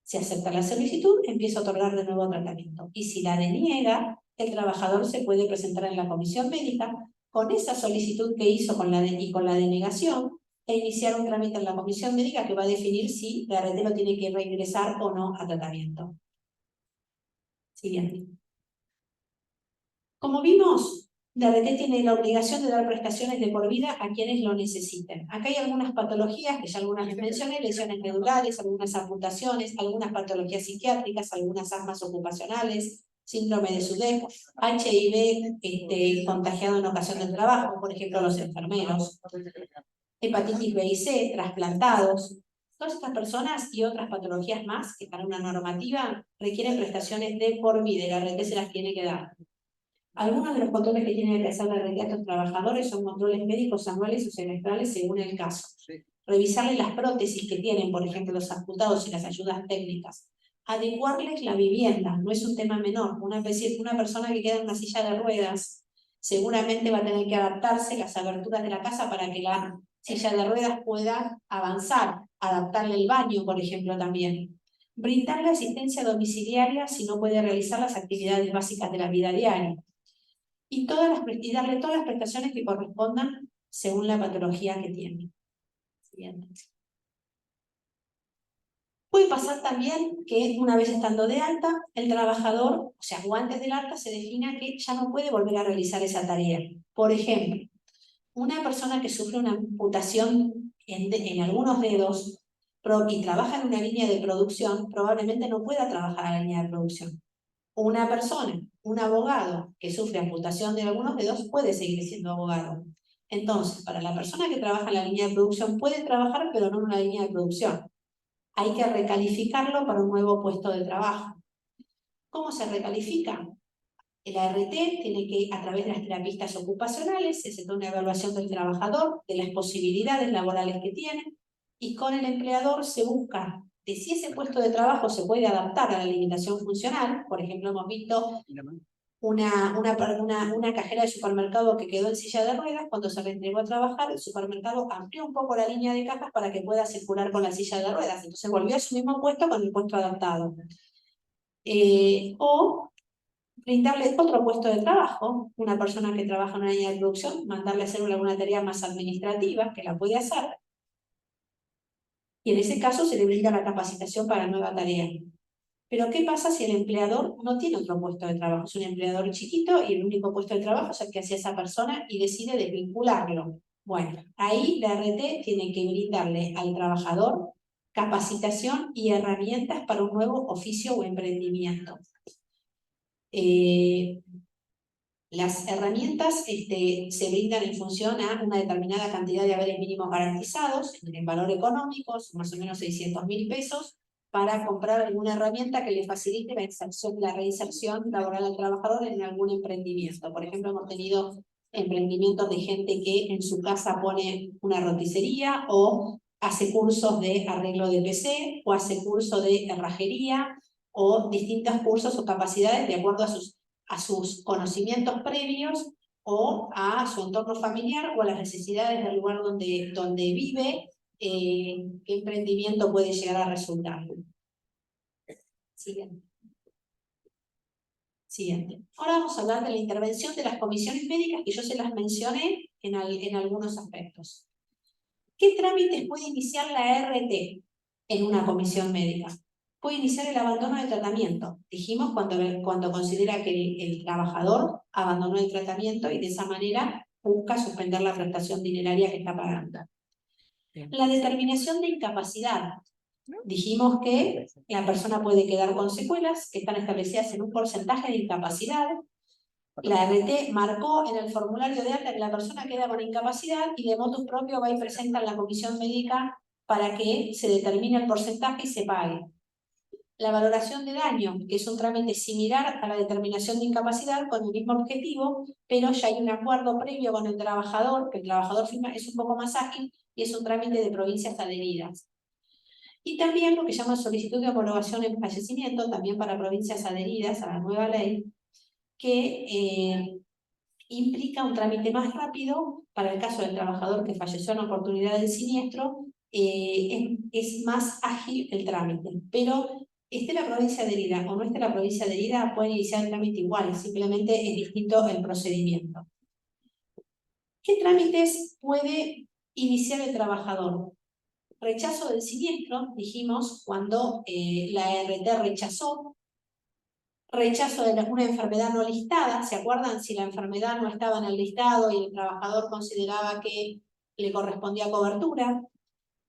Si acepta la solicitud, empieza a otorgar de nuevo tratamiento. Y si la deniega, el trabajador se puede presentar en la comisión médica con esa solicitud que hizo con la denegación e iniciar un trámite en la comisión médica que va a definir si la RT lo tiene que reingresar o no a tratamiento. Siguiente. Como vimos, la RT tiene la obligación de dar prestaciones de por vida a quienes lo necesiten. Acá hay algunas patologías, que ya algunas les mencioné, lesiones medulares, algunas amputaciones, algunas patologías psiquiátricas, algunas asmas ocupacionales, síndrome de SUDEP, HIV contagiado en ocasión del trabajo, por ejemplo, los enfermeros, hepatitis B y C, trasplantados. Todas estas personas y otras patologías más que para una normativa requieren prestaciones de por vida y la RT se las tiene que dar. Algunos de los controles que tienen que hacer la RT a estos trabajadores son controles médicos anuales o semestrales según el caso. Revisarles las prótesis que tienen, por ejemplo, los amputados y las ayudas técnicas. Adecuarles la vivienda, no es un tema menor. Una persona que queda en una silla de ruedas seguramente va a tener que adaptarse las aberturas de la casa para que la silla de ruedas pueda avanzar. Adaptarle el baño, por ejemplo, también. Brindarle asistencia domiciliaria si no puede realizar las actividades básicas de la vida diaria. Y darle todas las prestaciones que correspondan según la patología que tiene. Siguiente. Puede pasar también que una vez estando de alta, el trabajador, o sea, o antes del alta, se defina que ya no puede volver a realizar esa tarea. Por ejemplo, una persona que sufre una amputación en algunos dedos y trabaja en una línea de producción, probablemente no pueda trabajar en la línea de producción. Una persona, un abogado que sufre amputación de algunos dedos puede seguir siendo abogado. Entonces, para la persona que trabaja en la línea de producción puede trabajar, pero no en una línea de producción. Hay que recalificarlo para un nuevo puesto de trabajo. ¿Cómo se recalifica? El ART tiene que, a través de las terapistas ocupacionales, se hace una evaluación del trabajador, de las posibilidades laborales que tiene, y con el empleador se busca de si ese puesto de trabajo se puede adaptar a la limitación funcional. Por ejemplo, hemos visto una cajera de supermercado que quedó en silla de ruedas. Cuando se reentregó a trabajar, el supermercado amplió un poco la línea de cajas para que pueda circular con la silla de ruedas. Entonces volvió a su mismo puesto con el puesto adaptado. O brindarle otro puesto de trabajo, una persona que trabaja en una línea de producción, mandarle a hacer alguna tarea más administrativa, que la puede hacer, y en ese caso se le brinda la capacitación para nueva tarea. Pero ¿qué pasa si el empleador no tiene otro puesto de trabajo? Es un empleador chiquito y el único puesto de trabajo es el que hace esa persona y decide desvincularlo. Bueno, ahí la RT tiene que brindarle al trabajador capacitación y herramientas para un nuevo oficio o emprendimiento. Las herramientas se brindan en función a una determinada cantidad de haberes mínimos garantizados, en valor económico, más o menos 600.000 pesos, para comprar alguna herramienta que le facilite la reinserción laboral al trabajador en algún emprendimiento. Por ejemplo, hemos tenido emprendimientos de gente que en su casa pone una roticería o hace cursos de arreglo de PC o hace cursos de herrajería o distintos cursos o capacidades de acuerdo a sus conocimientos previos o a su entorno familiar o a las necesidades del lugar donde vive, qué emprendimiento puede llegar a resultar. Siguiente. Siguiente. Ahora vamos a hablar de la intervención de las comisiones médicas, que yo se las mencioné en algunos aspectos. ¿Qué trámites puede iniciar la RT en una comisión médica? Puede iniciar el abandono de tratamiento. Dijimos cuando considera que el trabajador abandonó el tratamiento y de esa manera busca suspender la prestación dineraria que está pagando. La determinación de incapacidad. Dijimos que la persona puede quedar con secuelas que están establecidas en un porcentaje de incapacidad. La RT marcó en el formulario de alta que la persona queda con incapacidad y de motu propio va y presenta en la comisión médica para que se determine el porcentaje y se pague. La valoración de daño, que es un trámite similar a la determinación de incapacidad con el mismo objetivo, pero ya hay un acuerdo previo con el trabajador, que el trabajador firma, es un poco más ágil y es un trámite de provincias adheridas. Y también lo que llama solicitud de homologación en fallecimiento, también para provincias adheridas a la nueva ley, que implica un trámite más rápido para el caso del trabajador que falleció en oportunidad del siniestro, es más ágil el trámite, pero esté la provincia adherida o no esté la provincia adherida, pueden iniciar el trámite igual, simplemente es distinto el procedimiento. ¿Qué trámites puede iniciar el trabajador? Rechazo del siniestro, dijimos, cuando la RT rechazó. Rechazo de una enfermedad no listada, ¿se acuerdan? Si la enfermedad no estaba en el listado y el trabajador consideraba que le correspondía cobertura.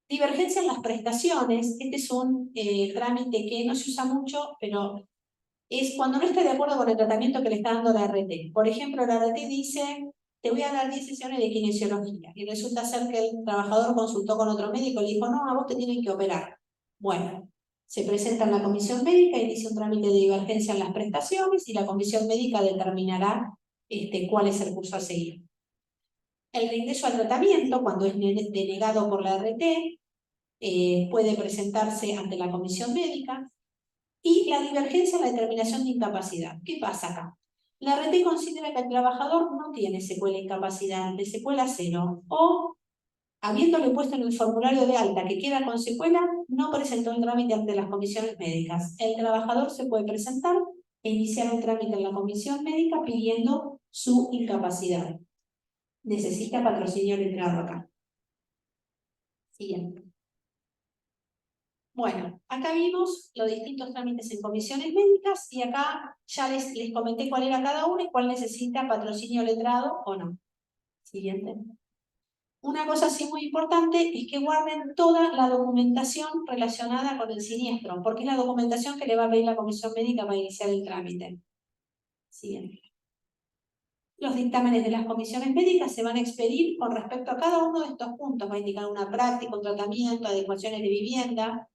Divergencia en las prestaciones, este es un trámite que no se usa mucho, pero es cuando no está de acuerdo con el tratamiento que le está dando la RT. Por ejemplo, la RT dice, te voy a dar 10 sesiones de kinesiología, y resulta ser que el trabajador consultó con otro médico y le dijo, no, a vos te tienen que operar. Bueno, se presenta en la comisión médica, inicia un trámite de divergencia en las prestaciones y la comisión médica determinará cuál es el curso a seguir. El reingreso al tratamiento, cuando es denegado por la RT, puede presentarse ante la comisión médica. Y la divergencia en la determinación de incapacidad. ¿Qué pasa acá? La RT considera que el trabajador no tiene secuela de incapacidad, de secuela cero, o habiéndole puesto en el formulario de alta que queda con secuela, no presentó el trámite ante las comisiones médicas. El trabajador se puede presentar e iniciar un trámite en la comisión médica pidiendo su incapacidad. Necesita patrocinio letrado acá. Siguiente. Bueno, acá vimos los distintos trámites en comisiones médicas y acá ya les comenté cuál era cada uno y cuál necesita patrocinio letrado o no. Siguiente. Una cosa sí muy importante es que guarden toda la documentación relacionada con el siniestro, porque es la documentación que le va a pedir la comisión médica para iniciar el trámite. Siguiente. Los dictámenes de las comisiones médicas se van a expedir con respecto a cada uno de estos puntos. Va a indicar una práctica, un tratamiento, adecuaciones de vivienda.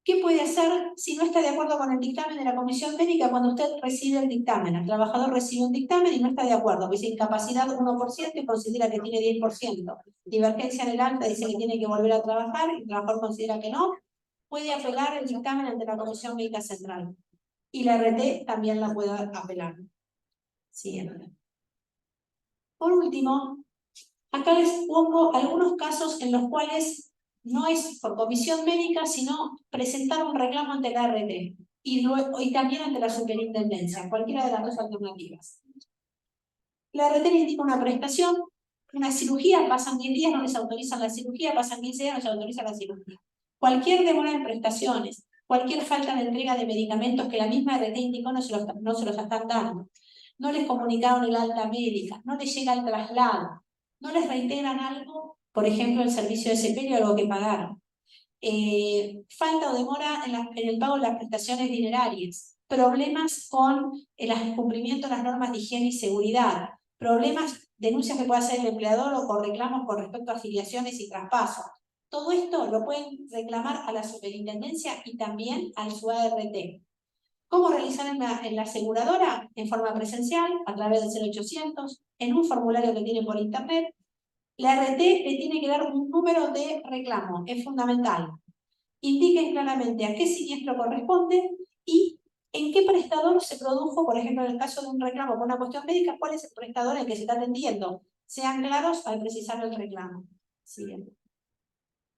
¿Qué puede hacer si no está de acuerdo con el dictamen de la comisión médica cuando usted recibe el dictamen? El trabajador recibe un dictamen y no está de acuerdo, dice incapacidad 1% y considera que tiene 10%. Divergencia en el alta dice que tiene que volver a trabajar y el trabajador considera que no. Puede apelar el dictamen ante la comisión médica central. Y la RT también la puede apelar. Siguiente. Por último, acá les pongo algunos casos en los cuales no es por comisión médica, sino presentar un reclamo ante la RT y también ante la superintendencia, cualquiera de las dos alternativas. La RT les indica una prestación, una cirugía, pasan 10 días, no les autorizan la cirugía, pasan 15 días, no les autorizan la cirugía. Cualquier demora en prestaciones, cualquier falta de entrega de medicamentos que la misma RT indicó no se los están dando, no les comunicaron el alta médica, no les llega el traslado, no les reintegran algo, por ejemplo, el servicio de sepelio, algo que pagaron. Falta o demora en el pago de las prestaciones dinerarias, problemas con el cumplimiento de las normas de higiene y seguridad, problemas, denuncias que pueda hacer el empleador o reclamos con respecto a afiliaciones y traspasos. Todo esto lo pueden reclamar a la superintendencia y también al su ART. ¿Cómo realizar en la aseguradora? En forma presencial, a través del 0800, en un formulario que tiene por internet. La ART le tiene que dar un número de reclamo, es fundamental. Indiquen claramente a qué siniestro corresponde y en qué prestador se produjo, por ejemplo, en el caso de un reclamo por una cuestión médica, cuál es el prestador en que se está atendiendo. Sean claros al precisar el reclamo. Siguiente.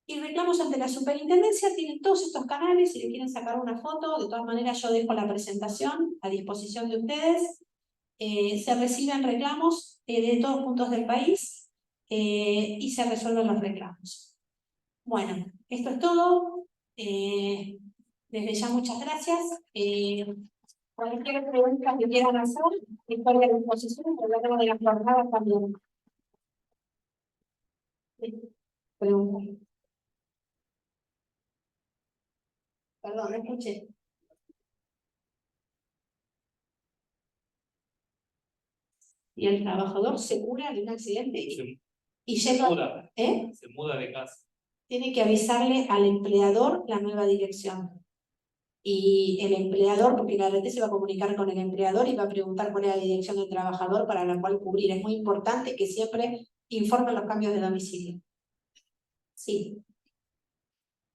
Y reclamos ante la superintendencia, tienen todos estos canales, si le quieren sacar una foto, de todas maneras yo dejo la presentación a disposición de ustedes. Se reciben reclamos de todos puntos del país y se resuelven los reclamos. Bueno, esto es todo. Desde ya muchas gracias. Cualquier pregunta que quieran hacer, estoy a disposición, pero luego de las jornadas también. Pregunta. Perdón, no escuché. Y el trabajador se cura de un accidente y llega, se muda de casa. Tiene que avisarle al empleador la nueva dirección. Y el empleador, porque la ART se va a comunicar con el empleador y va a preguntar cuál es la dirección del trabajador para la cual cubrir. Es muy importante que siempre informen los cambios de domicilio. Sí.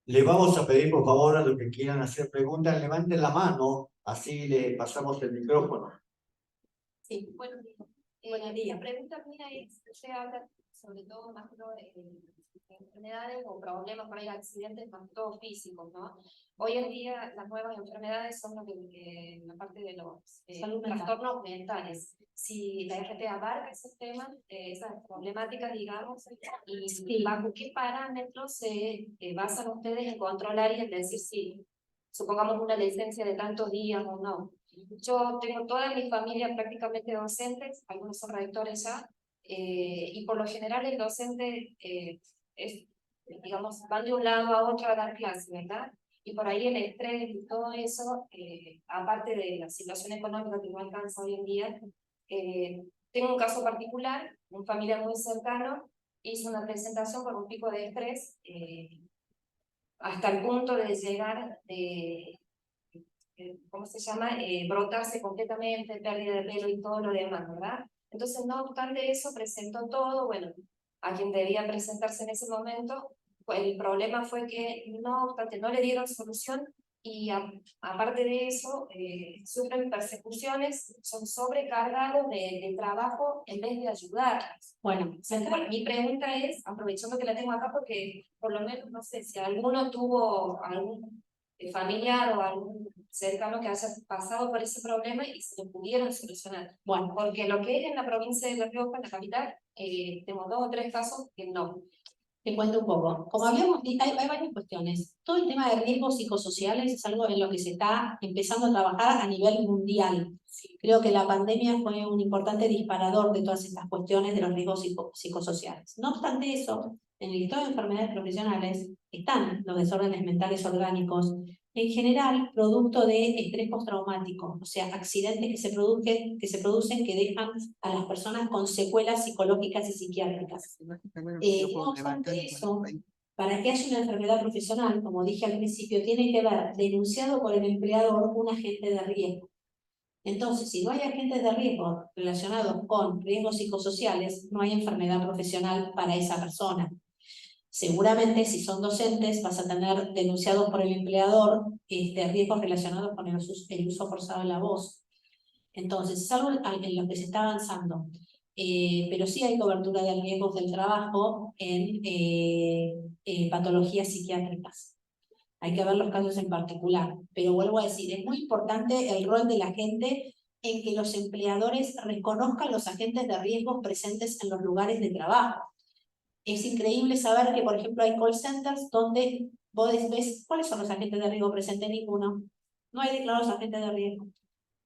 Le vamos a pedir, por favor, a los que quieran hacer preguntas, levanten la mano, así le pasamos el micrófono. Sí. Buenos días. La pregunta mía es, usted habla sobre todo más de enfermedades o problemas por ahí, accidentes más todo físicos, ¿no? Hoy en día las nuevas enfermedades son la parte de los trastornos mentales. Si la RT abarca esos temas, esas problemáticas, digamos, y bajo qué parámetros se basan ustedes en controlar y en decir si, supongamos, una licencia de tantos días o no. Yo tengo toda mi familia prácticamente docentes, algunos son rectores ya, y por lo general el docente digamos, van de un lado a otro a dar clase, ¿verdad? Y por ahí el estrés y todo eso, aparte de la situación económica que no alcanza hoy en día, tengo un caso particular, un familiar muy cercano, hizo una presentación por un pico de estrés, hasta el punto de llegar ¿cómo se llama? Brotarse completamente, pérdida de pelo y todo lo demás, ¿verdad? Entonces, no obstante eso, presentó todo, bueno, a quien debía presentarse en ese momento. El problema fue que, no obstante, no le dieron solución y aparte de eso, sufren persecuciones, son sobrecargados de trabajo en vez de ayudarlas. Bueno, Mi pregunta es, aprovechando que la tengo acá, porque por lo menos, no sé, si alguno tuvo algún familiar o algún cercano que haya pasado por ese problema y se lo pudieron solucionar. Bueno, Porque lo que es en la provincia de La Rioja, en la capital, tengo 2 o 3 casos que no. te cuento un poco. Como habíamos dicho, hay varias cuestiones. Todo el tema de riesgos psicosociales es algo en lo que se está empezando a trabajar a nivel mundial. Creo que la pandemia fue un importante disparador de todas estas cuestiones de los riesgos psicosociales. No obstante eso, en el listado de enfermedades profesionales están los desórdenes mentales orgánicos, en general producto de estrés postraumático, o sea, accidentes que se producen que dejan a las personas con secuelas psicológicas y psiquiátricas. No obstante eso, para que haya una enfermedad profesional, como dije al principio, tiene que haber denunciado por el empleador un agente de riesgo. Entonces, si no hay agentes de riesgo relacionados con riesgos psicosociales, no hay enfermedad profesional para esa persona. Seguramente, si son docentes, vas a tener denunciados por el empleador riesgos relacionados con el uso forzado de la voz. Entonces, es algo en lo que se está avanzando. Pero sí hay cobertura de riesgos del trabajo en patologías psiquiátricas. Hay que ver los casos en particular. Pero vuelvo a decir, es muy importante el rol de la gente en que los empleadores reconozcan los agentes de riesgos presentes en los lugares de trabajo. Es increíble saber que, por ejemplo, hay call centers donde vos ves cuáles son los agentes de riesgo presentes. Ninguno. No hay declarados agentes de riesgo.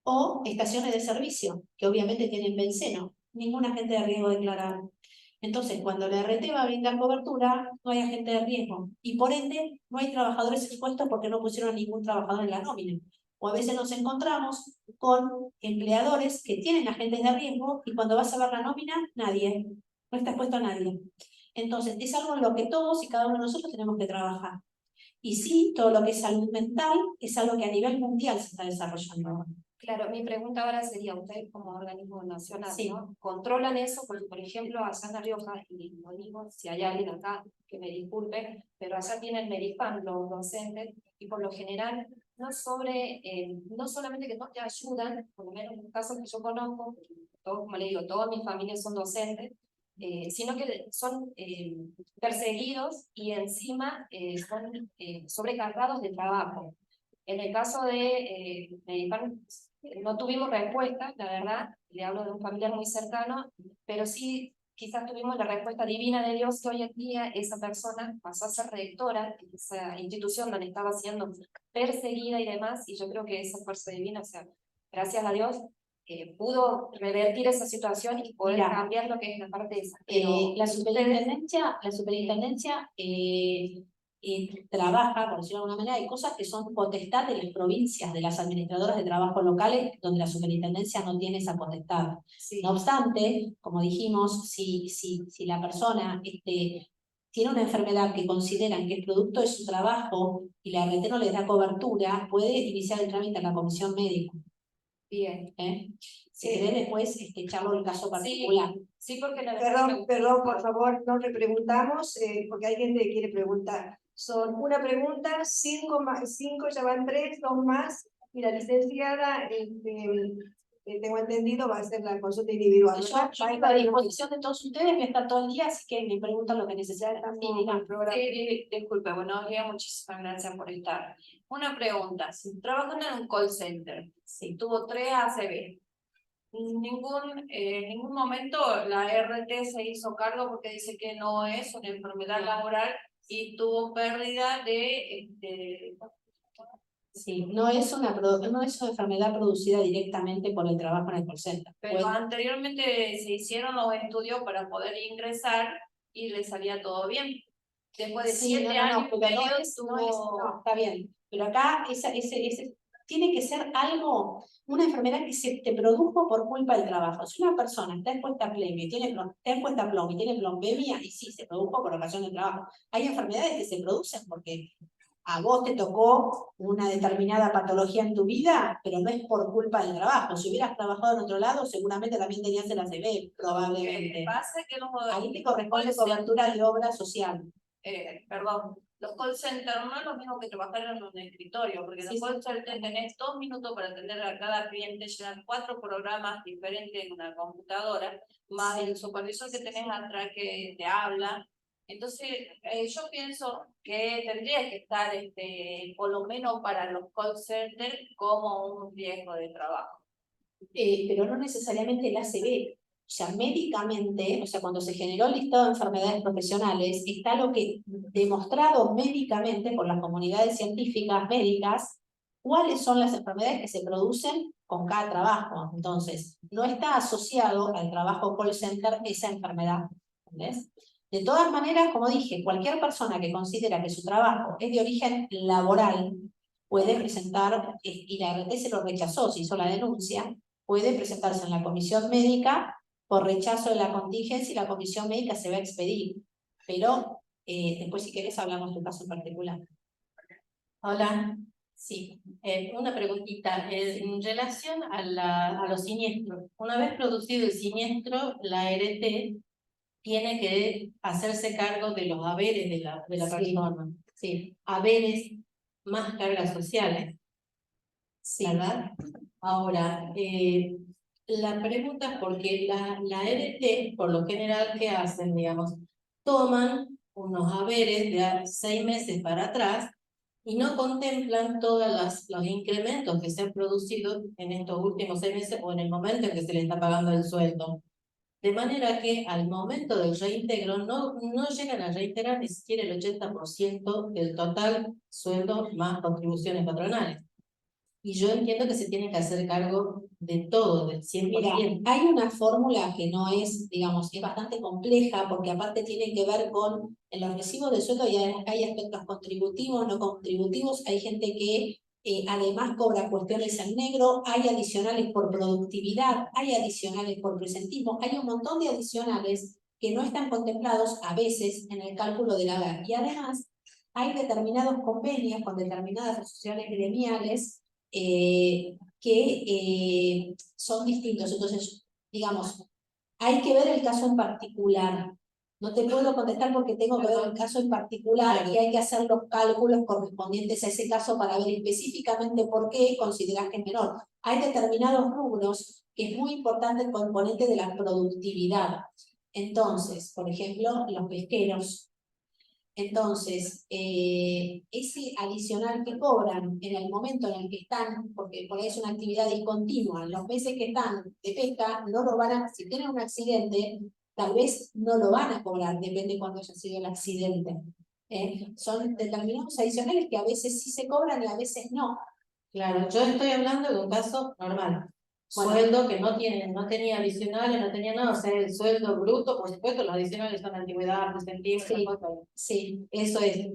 O estaciones de servicio, que obviamente tienen benceno. Ningún agente de riesgo declarado. Entonces, cuando la RT va a brindar cobertura, no hay agente de riesgo y por ende no hay trabajadores expuestos porque no pusieron ningún trabajador en la nómina. O a veces nos encontramos con empleadores que tienen agentes de riesgo y cuando vas a ver la nómina, nadie, no está expuesto a nadie. Entonces, es algo en lo que todos y cada uno de nosotros tenemos que trabajar. Y sí, todo lo que es salud mental es algo que a nivel mundial se está desarrollando ahora. Claro, mi pregunta ahora sería, ustedes como organismo nacional, Sí. ¿no? ¿Controlan eso? Porque, por ejemplo, allá en La Rioja, y lo digo, si hay alguien acá que me disculpe, pero allá tienen Medifam los docentes, y por lo general, no solamente que no te ayudan, por lo menos en los casos que yo conozco, porque todos, como le digo, todas mis familias son docentes, sino que son perseguidos y encima son sobrecargados de trabajo. En el caso de Medifam, no tuvimos respuesta, la verdad, le hablo de un familiar muy cercano, pero sí quizás tuvimos la respuesta divina de Dios que hoy en día esa persona pasó a ser rectora de esa institución donde estaba siendo perseguida y demás, y yo creo que esa fuerza divina, o sea, gracias a Dios, pudo revertir esa situación y poder Mira, cambiar lo que es la parte de esa. Pero la superintendencia trabaja, por decirlo de alguna manera, hay cosas que son potestad de las provincias, de las administradoras de trabajo locales, donde la superintendencia no tiene esa potestad. sí, No obstante, como dijimos, si la persona tiene una enfermedad que consideran que es producto de su trabajo y la RT no les da cobertura, puede iniciar el trámite en la comisión médica. bien. Si querés después charlo el caso particular. Sí, porque la verdad Perdón, por favor, no le preguntamos, porque hay gente que quiere preguntar. Son una pregunta, 5 ya van 3, 2 más, y la licenciada, tengo entendido, va a hacer la consulta individual. Yo estoy a disposición de todos ustedes, voy a estar todo el día, así que me preguntan lo que necesitan. Disculpe, buenos días, muchísimas gracias por estar. Una pregunta, si trabajando en un call center, si tuvo 3 ACV, en ningún momento la RT se hizo cargo porque dice que no es una enfermedad laboral y tuvo pérdida de Sí, no es una enfermedad producida directamente por el trabajo en el call center. Pero anteriormente se hicieron los estudios para poder ingresar y le salía todo bien. Después de 7 años y medio no, está bien. Pero acá tiene que ser algo, una enfermedad que se te produjo por culpa del trabajo. Si una persona está expuesta a plomo y tiene plombemia, y sí, se produjo por ocasión del trabajo. Hay enfermedades que se producen porque a vos te tocó una determinada patología en tu vida, pero no es por culpa del trabajo. Si hubieras trabajado en otro lado, seguramente también tenías el ACV, probablemente. pasa que Ahí te corresponde cobertura de obra social. Los call centers no es lo mismo que trabajar en un escritorio, porque en los call centers tenés 2 minutos para atender a cada cliente, llenan 4 programas diferentes en una computadora, más el supervisor que tenés atrás que te habla. Entonces, yo pienso que tendría que estar, por lo menos para los call centers, como un riesgo de trabajo. Pero no necesariamente el ACV. O sea, médicamente, o sea, cuando se generó el listado de enfermedades profesionales, está lo que demostrado médicamente por las comunidades científicas médicas, cuáles son las enfermedades que se producen con cada trabajo. Entonces, no está asociado al trabajo call center esa enfermedad. ¿Entendés? De todas maneras, como dije, cualquier persona que considera que su trabajo es de origen laboral puede presentar, y la RT se lo rechazó, se hizo la denuncia, puede presentarse en la comisión médica por rechazo de la contingencia y la comisión médica se va a expedir. Pero después, si querés, hablamos de un caso en particular. Hola, sí, una preguntita. En relación a los siniestros, una vez producido el siniestro, la RT tiene que hacerse cargo de los haberes de la persona. Sí, haberes más cargas sociales. Sí. ¿Verdad? Ahora, la pregunta es porque la RT, por lo general, ¿qué hacen? Digamos, toman unos haberes de 6 meses para atrás y no contemplan todos los incrementos que se han producido en estos últimos 6 meses o en el momento en que se le está pagando el sueldo. De manera que al momento del reintegro no llegan a reintegrar ni siquiera el 80% del total sueldo más contribuciones patronales. Y yo entiendo que se tiene que hacer cargo de todo, del 100%. Mira, hay una fórmula que no es, digamos, es bastante compleja porque aparte tiene que ver con en los recibos de sueldo y hay aspectos contributivos, no contributivos, hay gente que además cobra cuestiones en negro, hay adicionales por productividad, hay adicionales por presentismo, hay un montón de adicionales que no están contemplados a veces en el cálculo del haber. Y además hay determinados convenios con determinadas asociaciones gremiales que son distintos. Entonces, digamos, hay que ver el caso en particular. No te puedo contestar porque tengo que ver el caso en particular y hay que hacer los cálculos correspondientes a ese caso para ver específicamente por qué consideras que es menor. Hay determinados rubros que es muy importante el componente de la productividad. Entonces, por ejemplo, los pesqueros. Entonces, ese adicional que cobran en el momento en el que están, porque por ahí es una actividad discontinua, los meses que están de pesca, no lo van a, si tienen un accidente, tal vez no lo van a cobrar, depende de cuándo haya sido el accidente. Son determinados adicionales que a veces sí se cobran y a veces no. Claro, yo estoy hablando de un caso normal. Bueno. Sueldo que no tenía adicionales, no tenía nada, o sea, el sueldo bruto, por supuesto, los adicionales son antigüedad, presentismo, Sí. cosas. Sí, Eso es,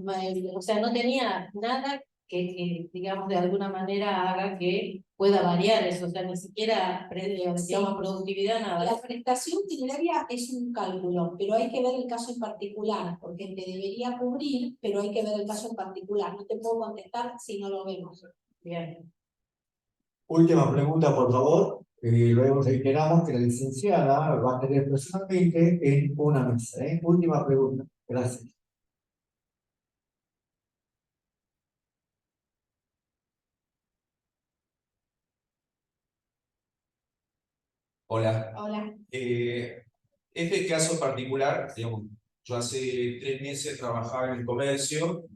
o sea, no tenía nada que, digamos, de alguna manera haga que pueda variar eso, o sea, ni siquiera, digamos, productividad, nada. la prestación utilizaria es un cálculo, pero hay que ver el caso en particular, porque te debería cubrir, pero hay que ver el caso en particular. No te puedo contestar si no lo vemos. Bien. Última pregunta, por favor. Luego reiteramos que la licenciada va a tener personalmente en una mesa. Última pregunta. Gracias. Hola. Hola. Este caso particular, digamos, yo hace 3 meses trabajaba en el comercio,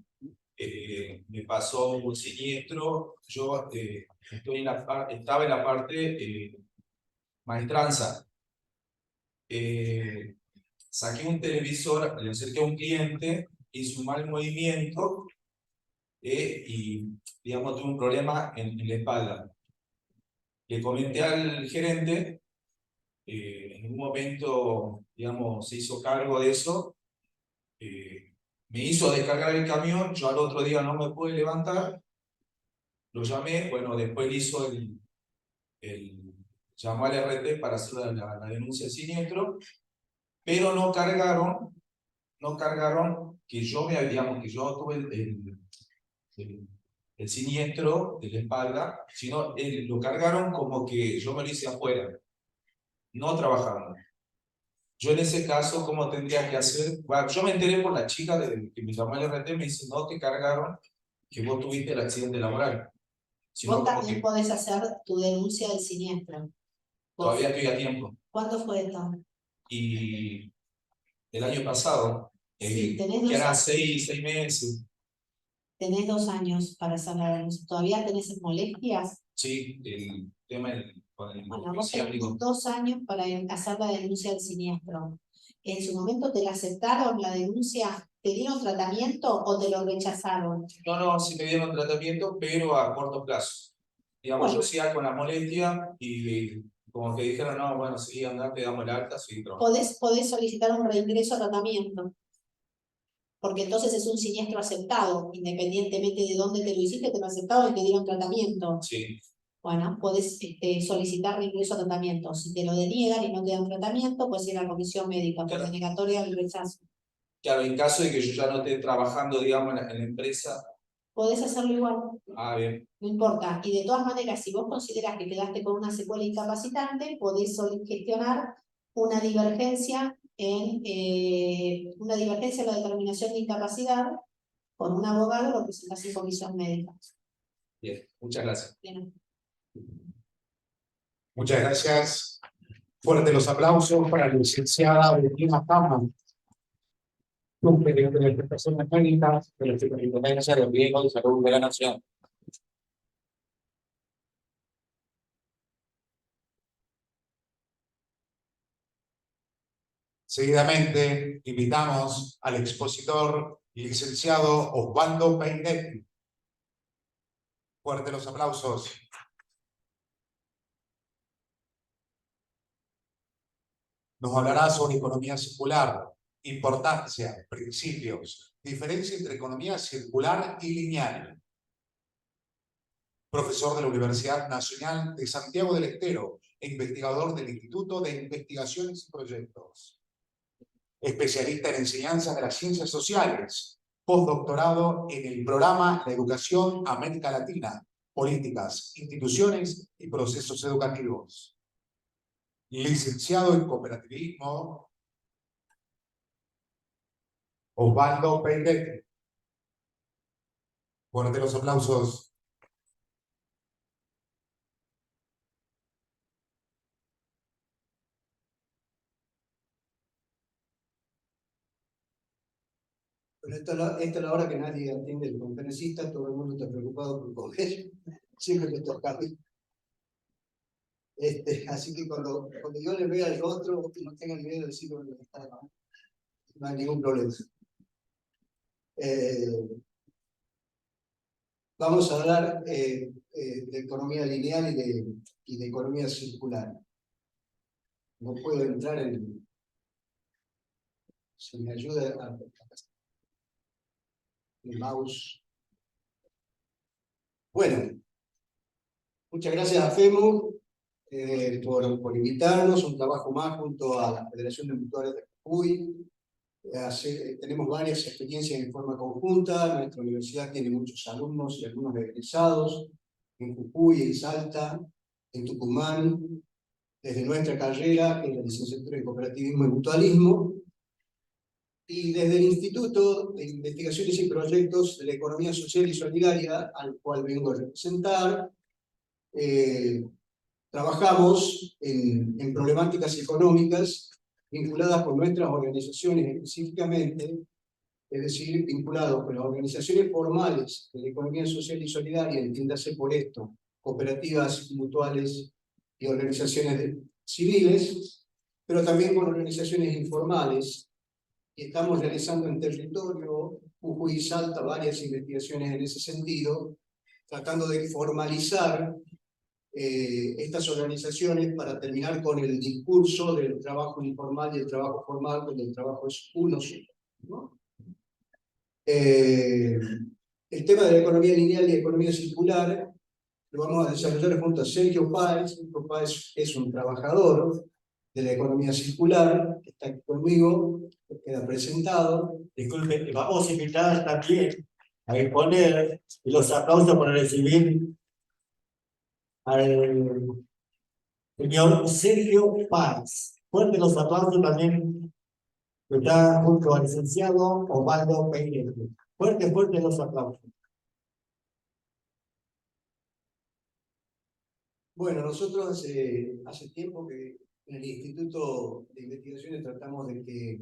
me pasó un siniestro, yo estaba en la parte maestranza. Saqué un televisor, le acerqué a un cliente, hice un mal movimiento y, digamos, tuve un problema en la espalda. Le comenté al gerente. En un momento, digamos, se hizo cargo de eso, me hizo descargar el camión, yo al otro día no me pude levantar, lo llamé, bueno, después hizo llamó al RT para hacer la denuncia de siniestro, pero no cargaron que yo digamos, que yo tuve el siniestro de la espalda, sino lo cargaron como que yo me lo hice afuera, no trabajando. Yo en ese caso, ¿cómo tendría que hacer? Bueno, yo me enteré por la chica que me llamó el RT, me dice, no te cargaron que vos tuviste el accidente laboral. Sino Vos como también que podés hacer tu denuncia del siniestro. Vos. todavía estoy a tiempo. ¿Cuándo fue esto? Y el año pasado, Sí, tenés que 2 eran años. 6 meses, Tenés 2 años para hacer la denuncia. ¿Todavía tenés molestias? sí, el tema con el Bueno, vos ciático. tenés 2 años para hacer la denuncia del siniestro. ¿En su momento te la aceptaron la denuncia? ¿Te dieron tratamiento o te lo rechazaron? No, sí me dieron tratamiento, pero a corto plazo. Digamos, Bueno. yo siga con la molestia y como que dijeron, no, bueno, sí, andá, te damos el alta, sí, trabajando. Podés solicitar un reingreso a tratamiento. Porque entonces es un siniestro aceptado, independientemente de dónde te lo hiciste, te lo aceptaron y te dieron tratamiento. Sí. Bueno, podés solicitar reingreso a tratamiento. Si te lo deniegan y no te dan tratamiento, puedes ir a la comisión médica, por Claro. denegatoria del rechazo. Claro, en caso de que yo ya no esté trabajando, digamos, en la empresa. Podés hacerlo igual. Ah, bien. No importa. Y de todas maneras, si vos considerás que quedaste con una secuela incapacitante, podés gestionar una divergencia en la determinación de incapacidad con un abogado, lo presentás en comisión médica. Bien, muchas gracias. Bien. Muchas gracias. Fuerte los aplausos para la licenciada Valentina Fama, superior de prestaciones médicas de la Superintendencia de Riesgo de Salud de la Nación. Seguidamente, invitamos al expositor licenciado Osvaldo Peinetti, Fuerte los aplausos. Nos hablará sobre economía circular, importancia, principios, diferencia entre economía circular y lineal. Profesor de la Universidad Nacional de Santiago del Estero e investigador del Instituto de Investigaciones y Proyectos. Especialista en enseñanza de las ciencias sociales, postdoctorado en el programa de Educación América Latina, Políticas, Instituciones y Procesos Educativos. Licenciado en Cooperativismo, Osvaldo Peirete. Fuerte los aplausos. Pero esta es la hora que nadie atiende el conferencista, todo el mundo está preocupado por comer, siempre que toca a mí. Así que cuando yo le vea el rostro, no tengan miedo de decir dónde está, no hay ningún problema. Vamos a hablar de economía lineal y de economía circular. No puedo entrar en... Se me ayuda a el mouse. Bueno, muchas gracias a FEMU por invitarnos, un trabajo más junto a la Federación de Mutuarios de Jujuy. Tenemos varias experiencias en forma conjunta, nuestra universidad tiene muchos alumnos y algunos egresados en Jujuy, en Salta, en Tucumán, desde nuestra carrera, que es la licenciatura en Cooperativismo y Mutualismo, y desde el Instituto de Investigaciones y Proyectos de la Economía Social y Solidaria, al cual vengo a representar, trabajamos en problemáticas económicas vinculadas con nuestras organizaciones específicamente, es decir, vinculados con las organizaciones formales de la economía social y solidaria, entiéndase por esto, cooperativas, mutuales y organizaciones civiles, pero también con organizaciones informales. Y estamos realizando en territorio Jujuy y Salta varias investigaciones en ese sentido, tratando de formalizar estas organizaciones para terminar con el discurso del trabajo informal y el trabajo formal, cuando el trabajo es uno solo, ¿no? El tema de la economía lineal y economía circular lo vamos a desarrollar junto a Sergio Páez. Sergio Páez es un trabajador de la economía circular, que está aquí conmigo, que queda presentado. Disculpe, vamos a invitar también a exponer y los aplausos para recibir al señor Sergio Páez. Fuerte los aplausos también, que está junto al licenciado Osvaldo Peirete. Fuerte los aplausos. Bueno, nosotros hace tiempo que en el Instituto de Investigaciones tratamos de que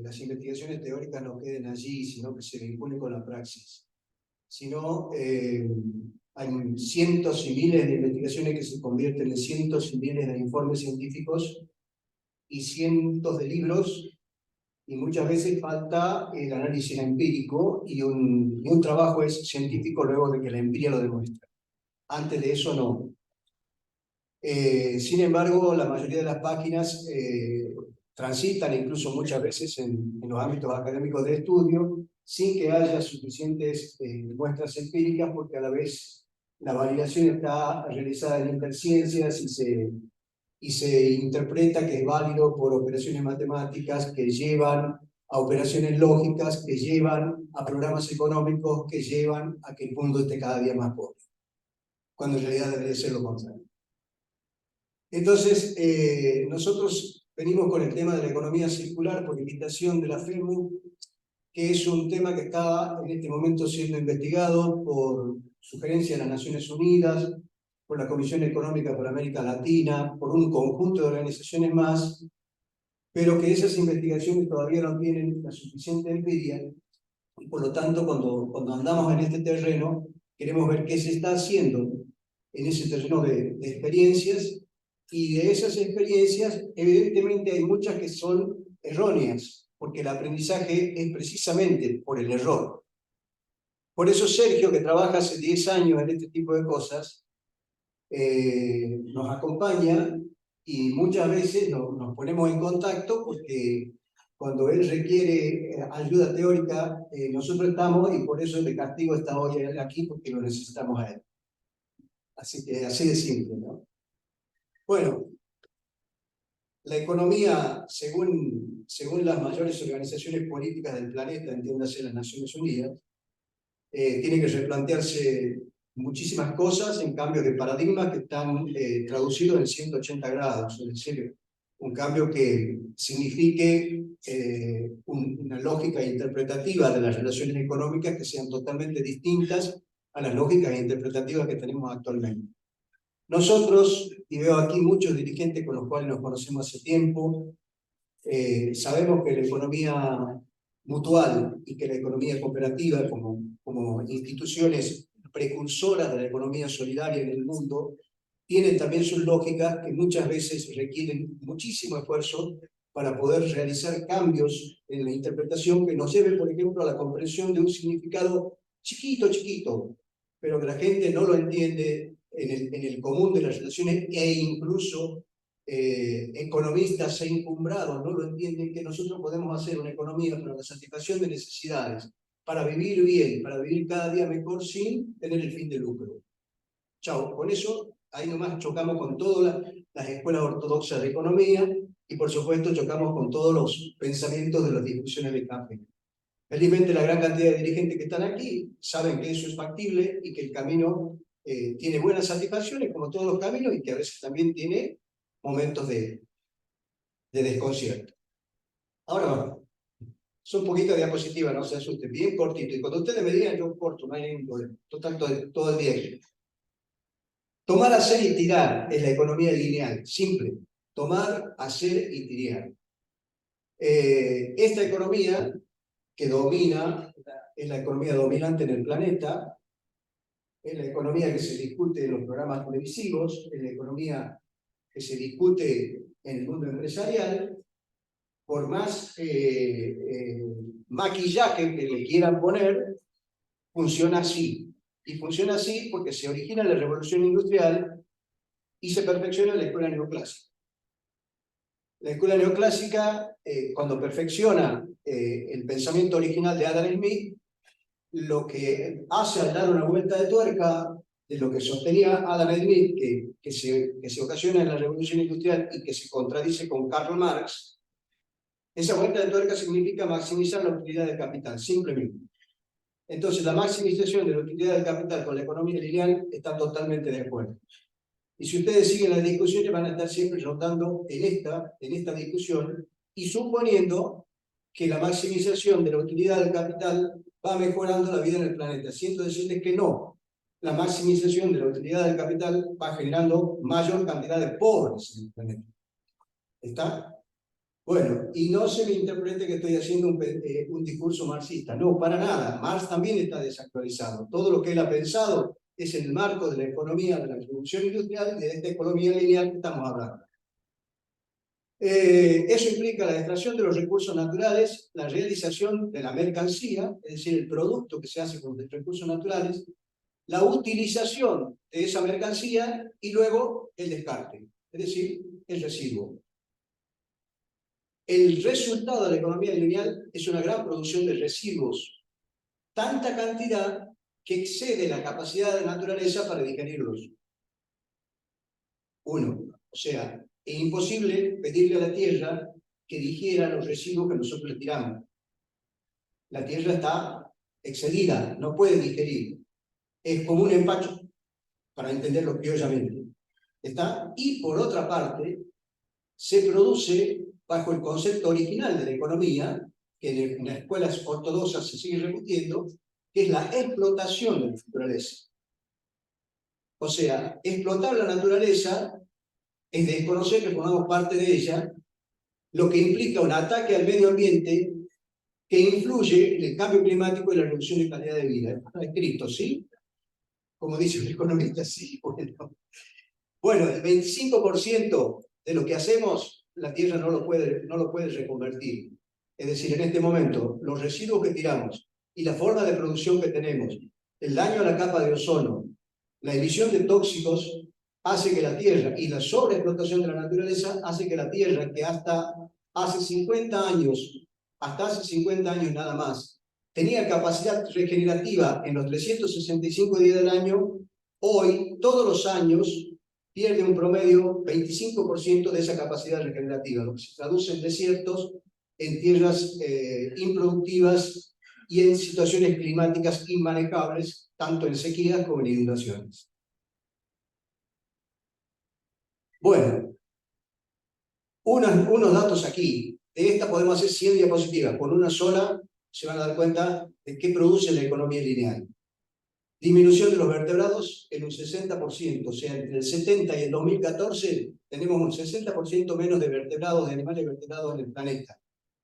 las investigaciones teóricas no queden allí, sino que se vinculen con la praxis. Si no, hay cientos y miles de investigaciones que se convierten en cientos y miles de informes científicos y cientos de libros, y muchas veces falta el análisis empírico y un trabajo es científico luego de que la empiria lo demuestra. Antes de eso no. Sin embargo, la mayoría de las páginas transitan incluso muchas veces en los ámbitos académicos de estudio sin que haya suficientes muestras empíricas, porque a la vez la validación está realizada en interciencias y se interpreta que es válido por operaciones matemáticas que llevan a operaciones lógicas, que llevan a programas económicos, que llevan a que el mundo esté cada día más pobre, cuando en realidad debería ser lo contrario. Entonces, nosotros venimos con el tema de la economía circular por invitación de la FEMU, que es un tema que está en este momento siendo investigado por sugerencia de las Naciones Unidas, por la Comisión Económica por América Latina, por un conjunto de organizaciones más, pero que esas investigaciones todavía no tienen la suficiente empiria, y por lo tanto, cuando andamos en este terreno, queremos ver qué se está haciendo en ese terreno de experiencias, y de esas experiencias, evidentemente hay muchas que son erróneas, porque el aprendizaje es precisamente por el error. Por eso Sergio, que trabaja hace 10 años en este tipo de cosas, nos acompaña y muchas veces nos ponemos en contacto porque cuando él requiere ayuda teórica, nosotros estamos y por eso De Castigo está hoy aquí porque lo necesitamos a él. Así que así de simple, ¿no? Bueno, la economía, según las mayores organizaciones políticas del planeta, entiéndase las Naciones Unidas, tiene que replantearse muchísimas cosas en cambios de paradigma que están traducidos en 180 grados, es decir, un cambio que signifique una lógica interpretativa de las relaciones económicas que sean totalmente distintas a las lógicas interpretativas que tenemos actualmente. Nosotros, y veo aquí muchos dirigentes con los cuales nos conocemos hace tiempo, sabemos que la economía mutual y que la economía cooperativa como instituciones precursoras de la economía solidaria en el mundo, tienen también sus lógicas que muchas veces requieren muchísimo esfuerzo para poder realizar cambios en la interpretación que nos lleven, por ejemplo, a la comprensión de un significado chiquito, pero que la gente no lo entiende en el común de las relaciones e incluso economistas e encumbrados no lo entienden, que nosotros podemos hacer una economía para la satisfacción de necesidades, para vivir bien, para vivir cada día mejor sin tener el fin de lucro. Chao, con eso ahí nomás chocamos con todas las escuelas ortodoxas de economía y por supuesto chocamos con todos los pensamientos de las discusiones de café. Felizmente la gran cantidad de dirigentes que están aquí saben que eso es factible y que el camino tiene buenas satisfacciones como todos los caminos y que a veces también tiene momentos de desconcierto. Ahora son poquitas diapositivas, no se asusten, bien cortito. Y cuando ustedes me digan, yo corto, no hay ningún problema. Total, todo el día. Tomar, hacer y tirar es la economía lineal, simple. Tomar, hacer y tirar. Esta economía que domina, es la economía dominante en el planeta, es la economía que se discute en los programas televisivos, es la economía que se discute en el mundo empresarial, por más maquillaje que le quieran poner, funciona así. Y funciona así porque se origina la revolución industrial y se perfecciona la escuela neoclásica. La escuela neoclásica, cuando perfecciona el pensamiento original de Adam Smith, lo que hace al dar una vuelta de tuerca de lo que sostenía Adam Smith, que se ocasiona en la revolución industrial y que se contradice con Karl Marx, esa vuelta de tuerca significa maximizar la utilidad del capital, simplemente. Entonces, la maximización de la utilidad del capital con la economía lineal está totalmente de acuerdo. Y si ustedes siguen las discusiones, van a estar siempre rotando en esta discusión y suponiendo que la maximización de la utilidad del capital va mejorando la vida en el planeta. Siento decirles que no. La maximización de la utilidad del capital va generando mayor cantidad de pobres en el planeta. ¿Está? Bueno, y no se me interprete que estoy haciendo un discurso marxista. No, para nada. Marx también está desactualizado. Todo lo que él ha pensado es en el marco de la economía, de la revolución industrial y de esta economía lineal que estamos hablando. Eso implica la extracción de los recursos naturales, la realización de la mercancía, es decir, el producto que se hace con los recursos naturales, la utilización de esa mercancía y luego el descarte, es decir, el residuo. El resultado de la economía lineal es una gran producción de residuos, tanta cantidad que excede la capacidad de la naturaleza para digerirlos. Uno, o sea, es imposible pedirle a la Tierra que digiera los residuos que nosotros le tiramos. La Tierra está excedida, no puede digerir. Es como un empacho, para entenderlo criollamente. ¿Está? Y por otra parte, se produce bajo el concepto original de la economía, que en las escuelas ortodoxas se sigue repitiendo, que es la explotación de la naturaleza. O sea, explotar la naturaleza es desconocer que formamos parte de ella, lo que implica un ataque al medio ambiente que influye en el cambio climático y la reducción de calidad de vida. Está escrito, ¿sí? Como dice un economista, sí. Bueno, el 25% de lo que hacemos, la Tierra no lo puede reconvertir. Es decir, en este momento, los residuos que tiramos y la forma de producción que tenemos, el daño a la capa de ozono, la emisión de tóxicos, hace que la Tierra, y la sobreexplotación de la naturaleza, hace que la Tierra, que hasta hace 50 años nada más, tenía capacidad regenerativa en los 365 días del año, hoy, todos los años, pierde un promedio 25% de esa capacidad regenerativa, lo que se traduce en desiertos, en tierras improductivas y en situaciones climáticas inmanejables, tanto en sequías como en inundaciones. Bueno, unos datos aquí. De esta podemos hacer 100 diapositivas. Con una sola se van a dar cuenta de qué produce la economía lineal. Disminución de los vertebrados en un 60%, o sea, entre el 70 y el 2014 tenemos un 60% menos de vertebrados, de animales vertebrados en el planeta.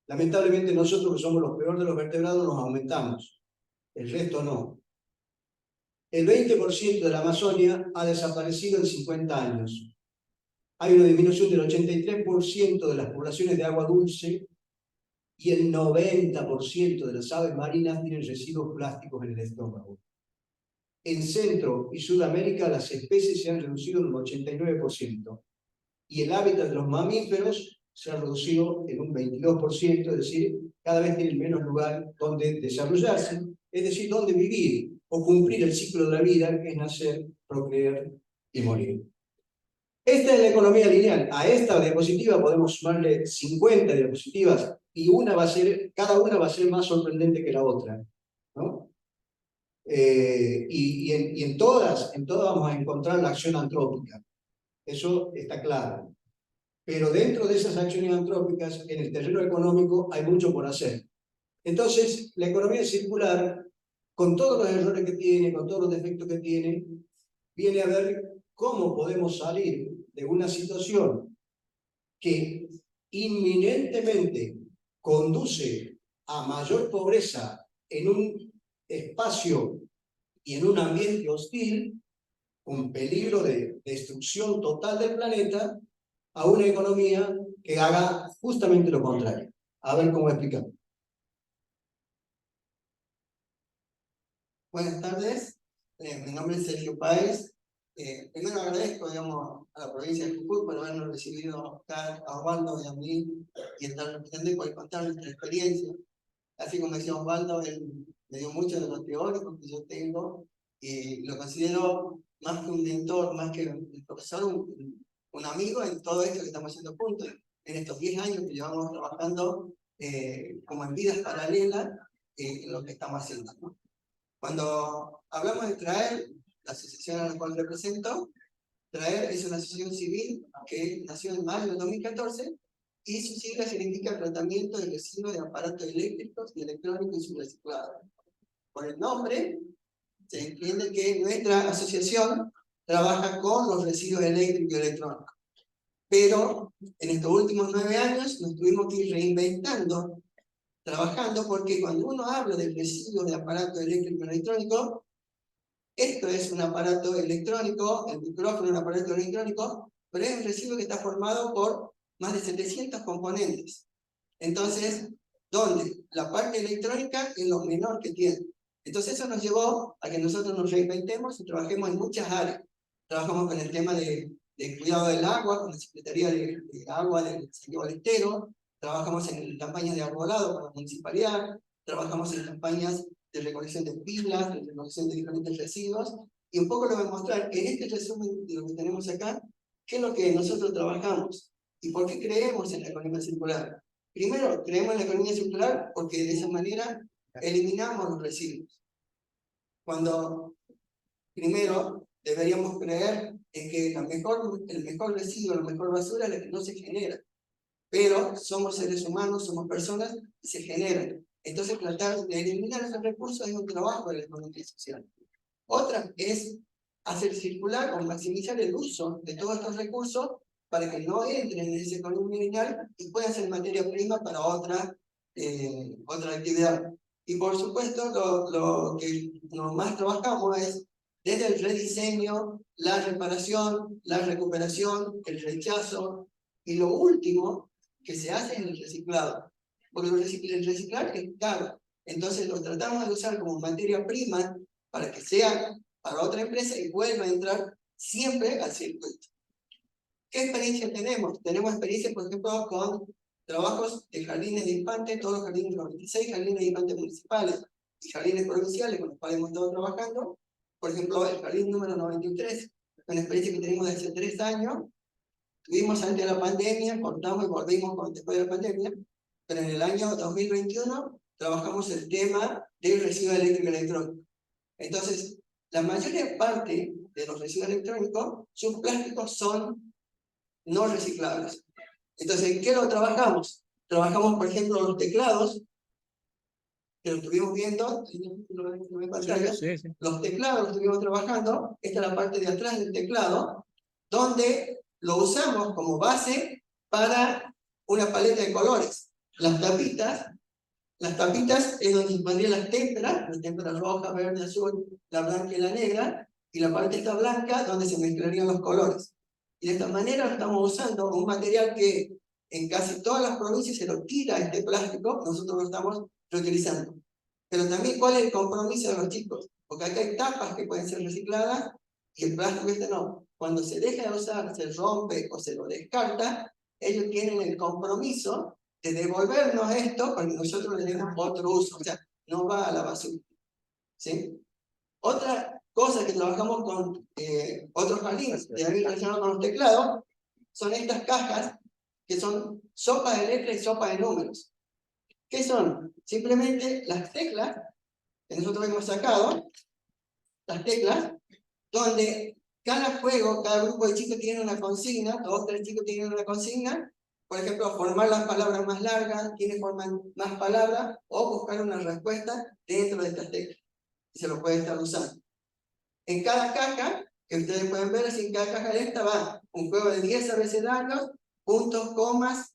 Lamentablemente nosotros, que somos los peores de los vertebrados, nos aumentamos. El resto no. El 20% de la Amazonia ha desaparecido en 50 años. Hay una disminución del 83% de las poblaciones de agua dulce y el 90% de las aves marinas tienen residuos plásticos en el estómago. En Centro y Sudamérica las especies se han reducido en un 89% y el hábitat de los mamíferos se ha reducido en un 22%, es decir, cada vez tienen menos lugar donde desarrollarse, es decir, donde vivir o cumplir el ciclo de la vida, que es nacer, procrear y morir. Esta es la economía lineal. A esta diapositiva podemos sumarle 50 diapositivas y cada una va a ser más sorprendente que la otra, ¿no? Y en todas vamos a encontrar la acción antrópica. Eso está claro. Pero dentro de esas acciones antrópicas, en el terreno económico, hay mucho por hacer. Entonces, la economía circular, con todos los errores que tiene, con todos los defectos que tiene, viene a ver cómo podemos salir de una situación que inminentemente conduce a mayor pobreza en un espacio y en un ambiente hostil, con peligro de destrucción total del planeta, a una economía que haga justamente lo contrario. A ver cómo explicar. Buenas tardes, mi nombre es Sergio Páez. Primero agradezco, digamos, a la provincia de Jujuy por habernos recibido acá a Osvaldo y a mí y estar representando y poder contar nuestra experiencia. Así como decía Osvaldo, él me dio mucho de los teóricos que yo tengo y lo considero más que un mentor, más que un profesor, un amigo en todo esto que estamos haciendo juntos, en estos 10 años que llevamos trabajando como en vidas paralelas en lo que estamos haciendo, ¿no? Cuando hablamos de TRAER, la asociación a la cual represento, TRAER es una asociación civil que nació en mayo de 2014 y su sigla significa tratamiento de residuos de aparatos eléctricos y electrónicos y su reciclado. Por el nombre, se entiende que nuestra asociación trabaja con los residuos eléctricos y electrónicos. Pero en estos últimos 9 años nos tuvimos que ir reinventando, trabajando, porque cuando uno habla del residuo de aparato eléctrico y electrónico, esto es un aparato electrónico, el micrófono es un aparato electrónico, pero es un residuo que está formado por más de 700 componentes. Entonces, ¿dónde? La parte electrónica es lo menor que tiene. Entonces eso nos llevó a que nosotros nos reinventemos y trabajemos en muchas áreas. Trabajamos con el tema de cuidado del agua, con la Secretaría de Agua del Santiago del Estero, trabajamos en campañas de arbolado con la municipalidad, trabajamos en campañas de recolección de pilas, de recolección de diferentes residuos, y un poco lo voy a mostrar en este resumen de lo que tenemos acá, qué es lo que nosotros trabajamos y por qué creemos en la economía circular. Primero, creemos en la economía circular porque de esa manera eliminamos los residuos. Cuando primero deberíamos creer en que el mejor residuo, la mejor basura es la que no se genera. Pero somos seres humanos, somos personas y se generan. Entonces tratar de eliminar esos recursos es un trabajo de la economía social. Otra es hacer circular o maximizar el uso de todos estos recursos para que no entren en esa economía lineal y puedan ser materia prima para otra actividad. Y por supuesto, lo que más trabajamos es desde el rediseño, la reparación, la recuperación, el rechazo, y lo último que se hace es el reciclado. Porque el reciclar es caro. Entonces lo tratamos de usar como materia prima para que sea para otra empresa y vuelva a entrar siempre al circuito. ¿Qué experiencia tenemos? Tenemos experiencia, por ejemplo, con trabajos de jardines de infantes, todos los jardines, los 26 jardines de infantes municipales y jardines provinciales con los cuales hemos estado trabajando. Por ejemplo, el jardín número 93, una experiencia que tenemos desde hace 3 años. Tuvimos antes de la pandemia, cortamos y volvimos después de la pandemia, pero en el año 2021 trabajamos el tema del residuo eléctrico y electrónico. Entonces, la mayor parte de los residuos electrónicos, sus plásticos son no reciclables. Entonces, ¿en qué lo trabajamos? Trabajamos, por ejemplo, los teclados, que lo estuvimos viendo, los teclados los estuvimos trabajando, esta es la parte de atrás del teclado, donde lo usamos como base para una paleta de colores. Las tapitas es donde se pondrían las témperas roja, verde, azul, la blanca y la negra, y la parte esta blanca donde se mezclarían los colores. Y de esta manera estamos usando un material que en casi todas las provincias se lo tira este plástico, nosotros lo estamos reutilizando. Pero también, ¿cuál es el compromiso de los chicos? Porque acá hay tapas que pueden ser recicladas y el plástico este no. Cuando se deja de usar, se rompe o se lo descarta, ellos tienen el compromiso de devolvernos esto para que nosotros le demos otro uso. O sea, no va a la basura. ¿Sí? Otra cosa que trabajamos con otros jardines, de haber relacionado con los teclados, son estas cajas que son sopa de letra y sopa de números. ¿Qué son? Simplemente las teclas que nosotros hemos sacado, las teclas, donde cada juego, cada grupo de chicos tiene una consigna, 2 o 3 chicos tienen una consigna, por ejemplo, formar las palabras más largas, quienes forman más palabras, o buscar una respuesta dentro de estas teclas. Y se lo puede estar usando. En cada caja, que ustedes pueden ver, así en cada caja de esta va un juego de 10 abecedarios, puntos, comas,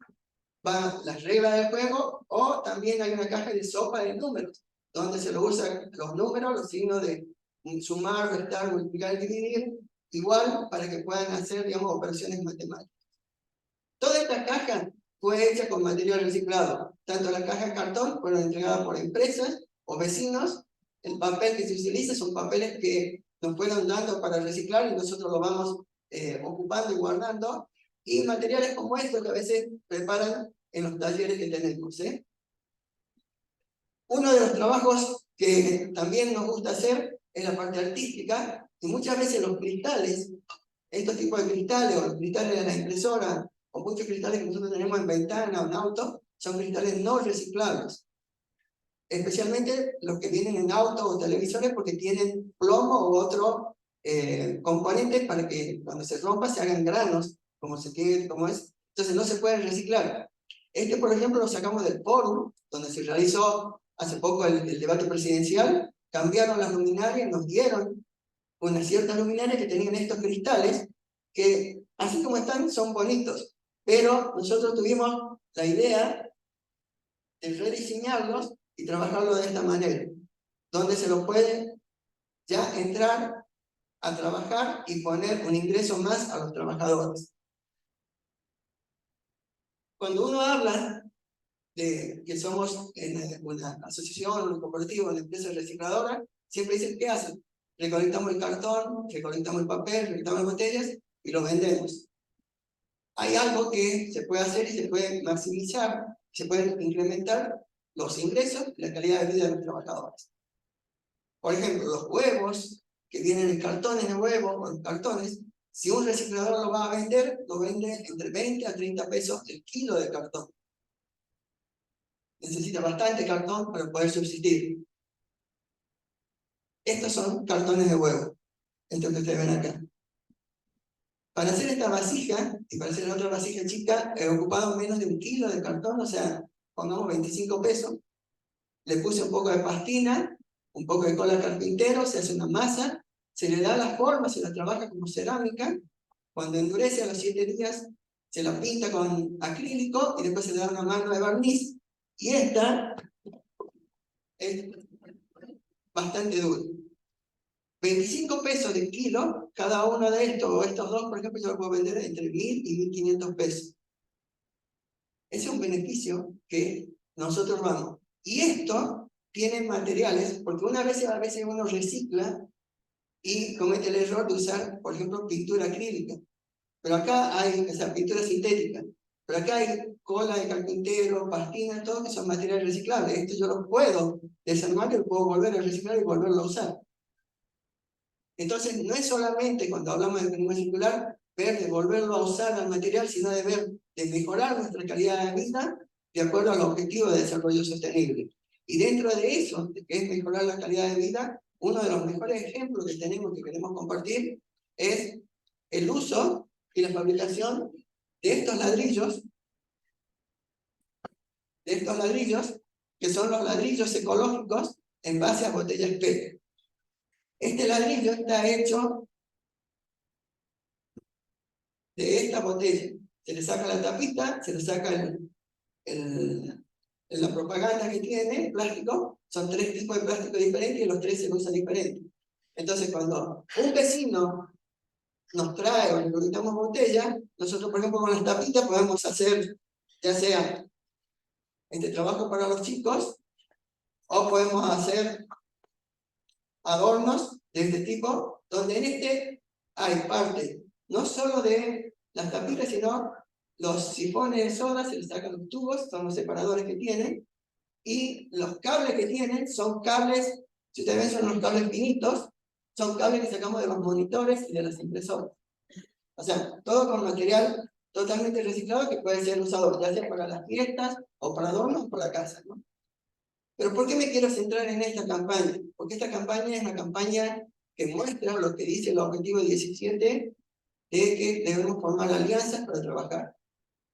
van las reglas del juego, o también hay una caja de sopa de números, donde se lo usan los números, los signos de sumar, restar, multiplicar y dividir, igual para que puedan hacer, digamos, operaciones matemáticas. Toda esta caja fue hecha con material reciclado. Tanto la caja de cartón fueron entregadas por empresas o vecinos. El papel que se utiliza son papeles que nos fueron dando para reciclar y nosotros lo vamos ocupando y guardando. Y materiales como estos que a veces preparan en los talleres que tenemos. Uno de los trabajos que también nos gusta hacer es la parte artística, y muchas veces los cristales, estos tipos de cristales, o los cristales de la impresora, o muchos cristales que nosotros tenemos en ventana o en auto, son cristales no reciclables. Especialmente los que vienen en auto o televisores porque tienen plomo u otros componentes para que cuando se rompa se hagan granos, como es. Entonces no se pueden reciclar. Este, por ejemplo, lo sacamos del fórum, donde se realizó hace poco el debate presidencial. Cambiaron las luminarias, nos dieron unas ciertas luminarias que tenían estos cristales, que así como están, son bonitos. Pero nosotros tuvimos la idea de rediseñarlos y trabajarlo de esta manera, donde se lo puede ya entrar a trabajar y poner un ingreso más a los trabajadores. Cuando uno habla de que somos una asociación, una cooperativa, una empresa recicladora, siempre dicen, ¿qué hacen? Recolectamos el cartón, recolectamos el papel, recolectamos las botellas y lo vendemos. Hay algo que se puede hacer y se puede maximizar, se pueden incrementar los ingresos y la calidad de vida de los trabajadores. Por ejemplo, los huevos que vienen en cartones de huevos o en cartones, si un reciclador lo va a vender, lo vende entre 20 a 30 pesos el kilo de cartón. Necesita bastante cartón para poder subsistir. Estos son cartones de huevo, estos que ustedes ven acá. Para hacer esta vasija, y para hacer la otra vasija chica, he ocupado menos de 1 kilo de cartón, o sea, pongamos 25 pesos. Le puse un poco de pastina, un poco de cola carpintero, se hace una masa, se le da la forma, se la trabaja como cerámica. Cuando endurece a los 7 días, se la pinta con acrílico y después se le da una mano de barniz. Y esta es bastante dura. 25 pesos de kilo, cada uno de estos, o estos dos, por ejemplo, yo lo puedo vender entre 1.000 y 1.500 pesos. Ese es un beneficio que nosotros vamos. Y esto tienen materiales, porque a veces uno recicla y comete el error de usar, por ejemplo, pintura acrílica. Pero acá hay, o sea, pintura sintética. Pero acá hay cola de carpintero, pastina, todo que son materiales reciclables. Esto yo lo puedo desarmar y lo puedo volver a reciclar y volverlo a usar. Entonces, no es solamente cuando hablamos de economía circular, ver de volverlo a usar al material, sino de ver de mejorar nuestra calidad de vida de acuerdo al objetivo de desarrollo sostenible. Y dentro de eso, que es mejorar la calidad de vida, uno de los mejores ejemplos que tenemos, que queremos compartir, es el uso y la fabricación de estos ladrillos, que son los ladrillos ecológicos en base a botellas PET. Este ladrillo está hecho de esta botella. Se le saca la tapita, se le saca la propaganda que tiene, el plástico. Son 3 tipos de plástico diferentes y los 3 se usan diferentes. Entonces, cuando un vecino nos trae o le necesitamos botella, nosotros, por ejemplo, con las tapitas podemos hacer, ya sea trabajo para los chicos, o podemos hacer adornos de este tipo, donde en hay parte no solo de las tapitas, sino los sifones de soda, se les sacan los tubos, son los separadores que tienen, y los cables que tienen son cables, si ustedes ven, son los cables finitos, son cables que sacamos de los monitores y de las impresoras. O sea, todo con material totalmente reciclado que puede ser usado ya sea para las fiestas o para adornos o para la casa, ¿no? Pero ¿por qué me quiero centrar en esta campaña? Porque esta campaña es una campaña que muestra lo que dice el objetivo 17 de que debemos formar alianzas para trabajar.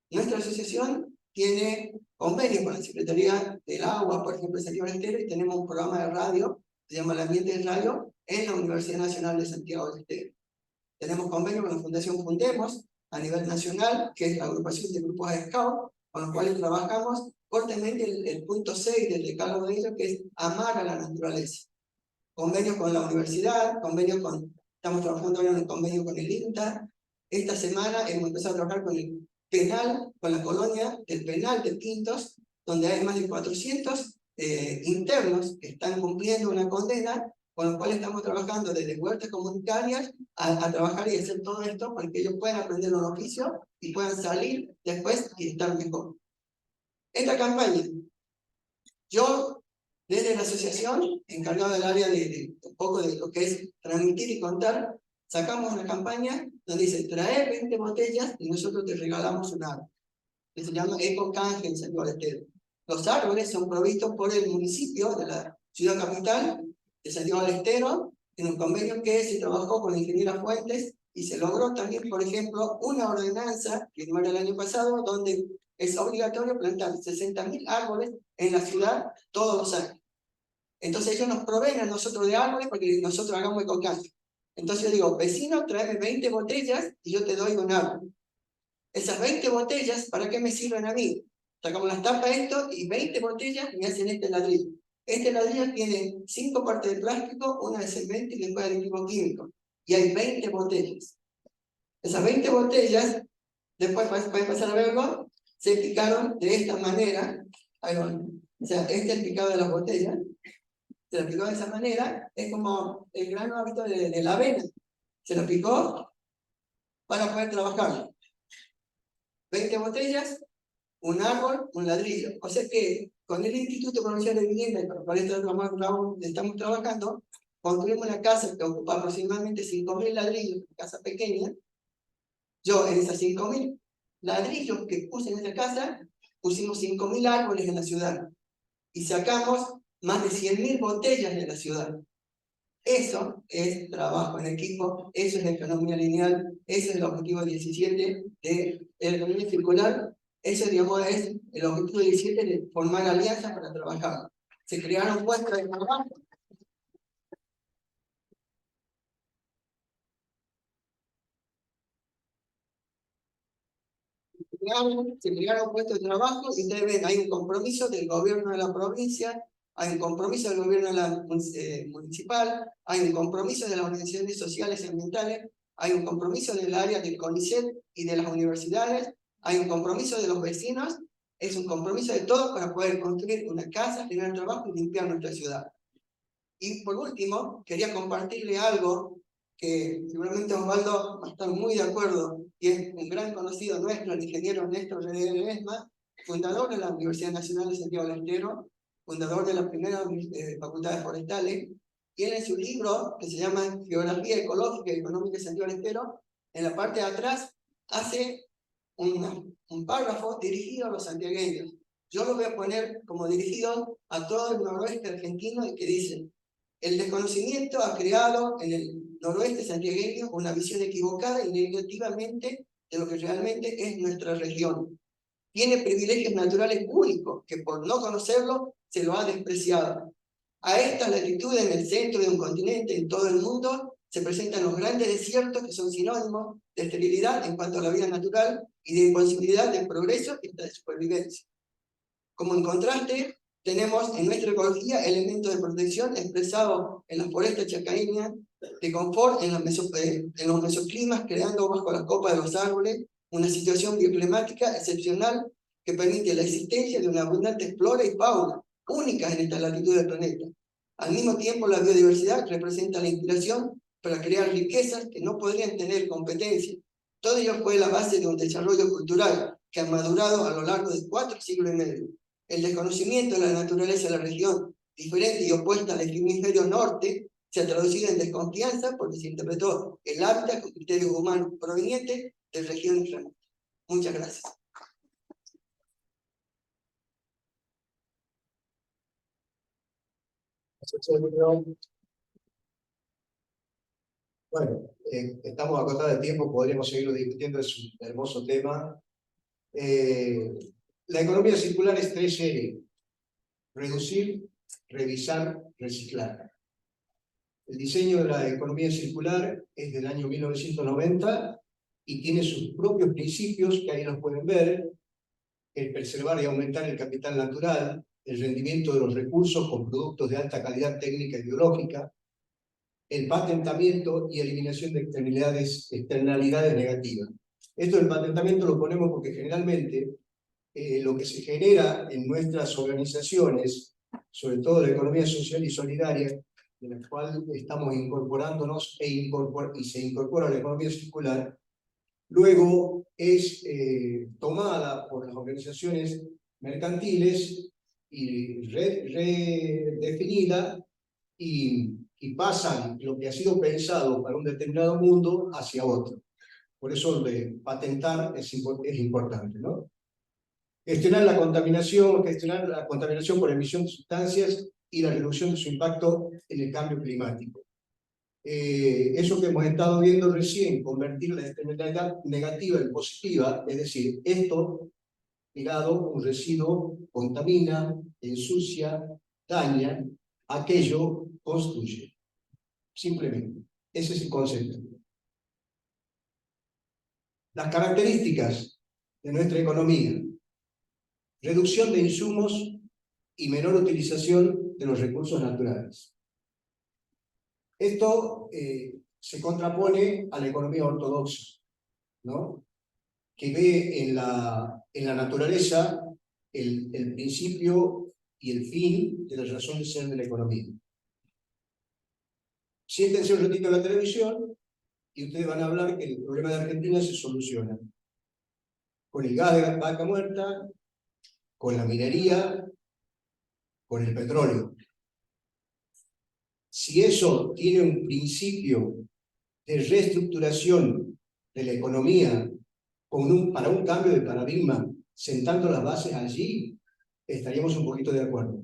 Nuestra asociación tiene convenio con la Secretaría del Agua, por ejemplo, en Santiago del Estero, y tenemos un programa de radio, se llama El Ambiente de Radio, en la Universidad Nacional de Santiago del Estero. Tenemos convenio con la Fundación Fundemos, a nivel nacional, que es la agrupación de grupos de Scout, con los cuales trabajamos fuertemente el punto 6 del decálogo de ellos, que es amar a la naturaleza. Convenio con la universidad, estamos trabajando ahora en un convenio con el INTA. Esta semana hemos empezado a trabajar con el penal, con la colonia del penal de Pintos, donde hay más de 400 internos que están cumpliendo una condena, con los cuales estamos trabajando desde huertas comunitarias a trabajar y hacer todo esto para que ellos puedan aprender un oficio y puedan salir después y estar mejor. Esta campaña, yo desde la asociación, encargado del área de un poco de lo que es transmitir y contar, sacamos una campaña donde dice, trae 20 botellas y nosotros te regalamos un árbol. Que se llama Eco Canje en Santiago del Estero. Los árboles son provistos por el municipio de la ciudad capital de Santiago del Estero, en un convenio que se trabajó con la ingeniera Fuentes, y se logró también, por ejemplo, una ordenanza, que no era el año pasado, donde es obligatorio plantar 60.000 árboles en la ciudad todos los años. Entonces ellos nos proveen a nosotros de árboles porque nosotros hagamos ecocanje. Entonces yo digo, vecino, tráeme 20 botellas y yo te doy un árbol. Esas 20 botellas, ¿para qué me sirven a mí? Sacamos las tapas de esto y 20 botellas me hacen este ladrillo. Este ladrillo tiene 5 partes de plástico, una de cemento y después aditivo químico. Y hay 20 botellas. Esas 20 botellas, después pueden pasar a verlo, se picaron de esta manera. O sea, este es el picado de las botellas. Se lo picó de esa manera, es como el grano hábito de la avena. Se lo picó para poder trabajarlo. 20 botellas, un árbol, un ladrillo. O sea que con el Instituto Provincial de Vivienda, y para esto estamos trabajando, construimos una casa que ocupa aproximadamente 5.000 ladrillos, una casa pequeña. Yo en esas 5.000 ladrillos que puse en esa casa, pusimos 5.000 árboles en la ciudad. Y sacamos más de 100.000 botellas de la ciudad. Eso es trabajo en equipo, eso es la economía lineal, ese es el objetivo 17 de la economía circular, ese, digamos, es el objetivo 17 de formar alianzas para trabajar. Se crearon puestos de trabajo. Se crearon puestos de trabajo y ustedes ven, hay un compromiso del gobierno de la provincia, hay un compromiso del gobierno municipal, hay un compromiso de las organizaciones sociales y ambientales, hay un compromiso del área del CONICET y de las universidades, hay un compromiso de los vecinos Es un compromiso de todos para poder construir una casa, generar trabajo y limpiar nuestra ciudad. Y por último, quería compartirle algo que seguramente Osvaldo va a estar muy de acuerdo, y es un gran conocido nuestro, el ingeniero Néstor Ledesma, fundador de la Universidad Nacional de Santiago del Estero, fundador de las primeras facultades forestales, y él en su libro, que se llama Geografía Ecológica y Económica de Santiago del Estero, en la parte de atrás hace un párrafo dirigido a los santiagueños. Yo lo voy a poner como dirigido a todo el noroeste argentino, y que dice: el desconocimiento ha creado en el noroeste santiagueño una visión equivocada y negativamente de lo que realmente es nuestra región. Tiene privilegios naturales únicos que por no conocerlo se lo ha despreciado. A estas latitudes, en el centro de un continente, en todo el mundo, se presentan los grandes desiertos, que son sinónimos de esterilidad en cuanto a la vida natural y de imposibilidad de progreso y de supervivencia. Como en contraste, tenemos en nuestra ecología elementos de protección expresados en las forestas chacaínas, de confort en los mesoclimas, creando bajo la copa de los árboles una situación bioclimática excepcional que permite la existencia de una abundante flora y fauna únicas en esta latitud del planeta. Al mismo tiempo, la biodiversidad representa la inspiración para crear riquezas que no podrían tener competencia. Todo ello fue la base de un desarrollo cultural que ha madurado a lo largo de 4 siglos y medio. El desconocimiento de la naturaleza de la región, diferente y opuesta al hemisferio norte, se ha traducido en desconfianza porque se interpretó el hábitat con criterios humanos provenientes de regiones remotas. Muchas gracias. Bueno, estamos acotados de tiempo, podríamos seguirlo discutiendo, es un hermoso tema. La economía circular es 3R: reducir, revisar, reciclar. El diseño de la economía circular es del año 1990 y tiene sus propios principios, que ahí los pueden ver: el preservar y aumentar el capital natural, el rendimiento de los recursos con productos de alta calidad técnica y biológica, el patentamiento y eliminación de externalidades negativas. Esto del patentamiento lo ponemos porque generalmente lo que se genera en nuestras organizaciones, sobre todo la economía social y solidaria, de la cual estamos incorporándonos y se incorpora la economía circular, luego es tomada por las organizaciones mercantiles y redefinida, y pasan lo que ha sido pensado para un determinado mundo hacia otro. Por eso de patentar es importante, ¿no? Gestionar la contaminación por emisión de sustancias y la reducción de su impacto en el cambio climático. Eso que hemos estado viendo recién, convertir la externalidad negativa en positiva, es decir, esto tirado, un residuo, contamina, ensucia, daña, aquello construye. Simplemente, ese es el concepto. Las características de nuestra economía: reducción de insumos y menor utilización de los recursos naturales. Esto se contrapone a la economía ortodoxa, ¿no?, que ve en la naturaleza el principio y el fin de la razón de ser de la economía. Siéntense un ratito en la televisión y ustedes van a hablar que el problema de Argentina se soluciona con el gas de vaca muerta, con la minería, con el petróleo. Si eso tiene un principio de reestructuración de la economía para un cambio de paradigma, sentando las bases allí, estaríamos un poquito de acuerdo.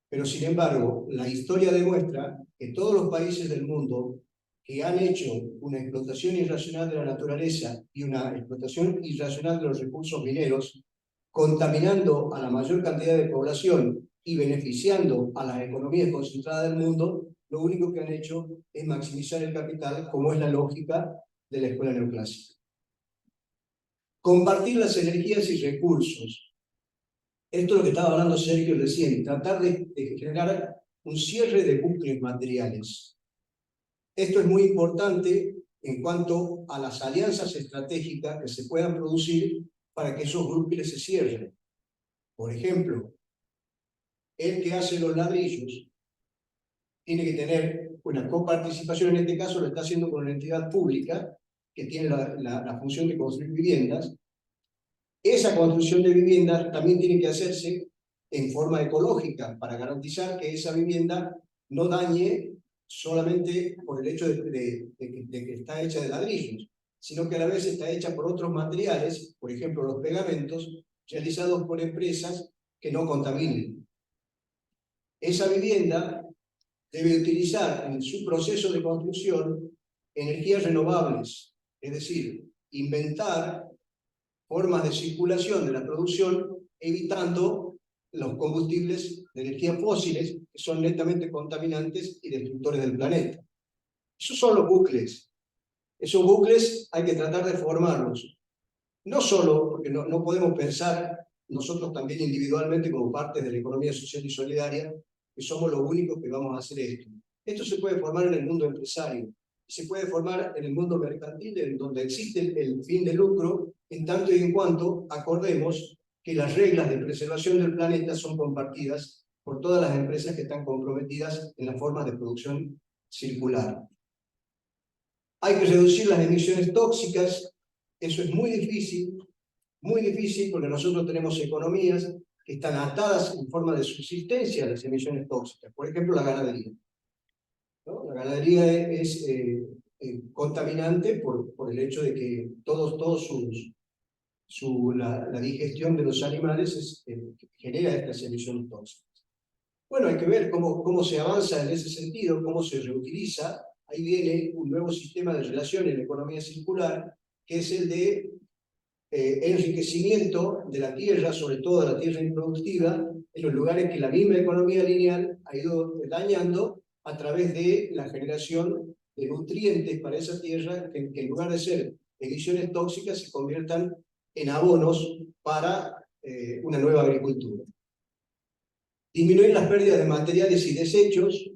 Pero sin embargo, la historia demuestra que todos los países del mundo que han hecho una explotación irracional de la naturaleza y una explotación irracional de los recursos mineros, contaminando a la mayor cantidad de población y beneficiando a las economías concentradas del mundo, lo único que han hecho es maximizar el capital, como es la lógica de la escuela neoclásica. Compartir las energías y recursos. Esto es lo que estaba hablando Sergio recién, tratar de generar un cierre de bucles materiales. Esto es muy importante en cuanto a las alianzas estratégicas que se puedan producir para que esos bucles se cierren. Por ejemplo, el que hace los ladrillos tiene que tener una coparticipación, en este caso lo está haciendo con una entidad pública que tiene la función de construir viviendas. Esa construcción de viviendas también tiene que hacerse en forma ecológica para garantizar que esa vivienda no dañe solamente por el hecho de que está hecha de ladrillos, sino que a la vez está hecha por otros materiales, por ejemplo los pegamentos, realizados por empresas que no contaminen. Esa vivienda debe utilizar en su proceso de construcción energías renovables, es decir, inventar formas de circulación de la producción evitando los combustibles de energías fósiles que son netamente contaminantes y destructores del planeta. Esos son los bucles. Esos bucles hay que tratar de formarlos. No solo porque no podemos pensar nosotros también individualmente como parte de la economía social y solidaria que somos los únicos que vamos a hacer esto. Esto se puede formar en el mundo empresario, se puede formar en el mundo mercantil, en donde existe el fin de lucro, en tanto y en cuanto acordemos que las reglas de preservación del planeta son compartidas por todas las empresas que están comprometidas en las formas de producción circular. Hay que reducir las emisiones tóxicas, eso es muy difícil porque nosotros tenemos economías que están atadas en forma de subsistencia a las emisiones tóxicas. Por ejemplo, la ganadería, ¿no? La ganadería es contaminante por el hecho de que la digestión de los animales genera estas emisiones tóxicas. Bueno, hay que ver cómo se avanza en ese sentido, cómo se reutiliza. Ahí viene un nuevo sistema de relación en la economía circular, que es el de enriquecimiento de la tierra, sobre todo de la tierra improductiva, en los lugares que la misma economía lineal ha ido dañando a través de la generación de nutrientes para esa tierra que en lugar de ser emisiones tóxicas se conviertan en abonos para una nueva agricultura. Disminuir las pérdidas de materiales y desechos,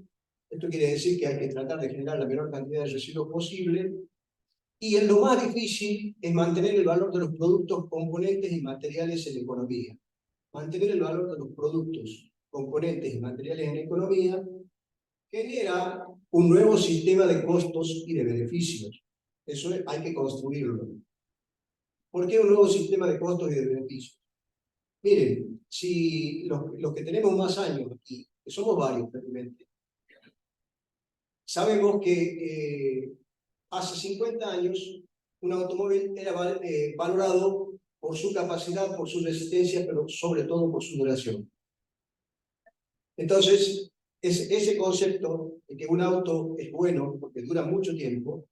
esto quiere decir que hay que tratar de generar la menor cantidad de residuos posible. Y lo más difícil es mantener el valor de los productos, componentes y materiales en la economía. Mantener el valor de los productos, componentes y materiales en la economía genera un nuevo sistema de costos y de beneficios. Eso hay que construirlo. ¿Por qué un nuevo sistema de costos y de beneficios? Miren, si los que tenemos más años aquí, que somos varios realmente, sabemos que hace 50 años, un automóvil era valorado por su capacidad, por su resistencia, pero sobre todo por su duración. Entonces, ese concepto de que un auto es bueno porque dura mucho tiempo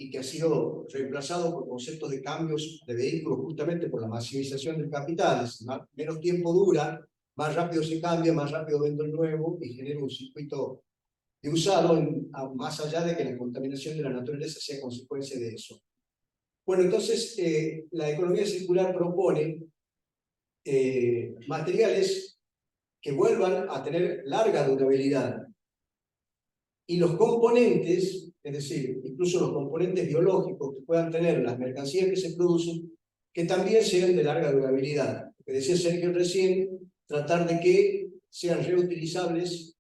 y que ha sido reemplazado por conceptos de cambios de vehículos justamente por la maximización del capital, menos tiempo dura, más rápido se cambia, más rápido vendo el nuevo y genera un circuito de usado, más allá de que la contaminación de la naturaleza sea consecuencia de eso. Bueno, entonces la economía circular propone materiales que vuelvan a tener larga durabilidad. Y los componentes, es decir, incluso los componentes biológicos que puedan tener las mercancías que se producen, que también sean de larga durabilidad. Lo que decía Sergio recién, tratar de que sean reutilizables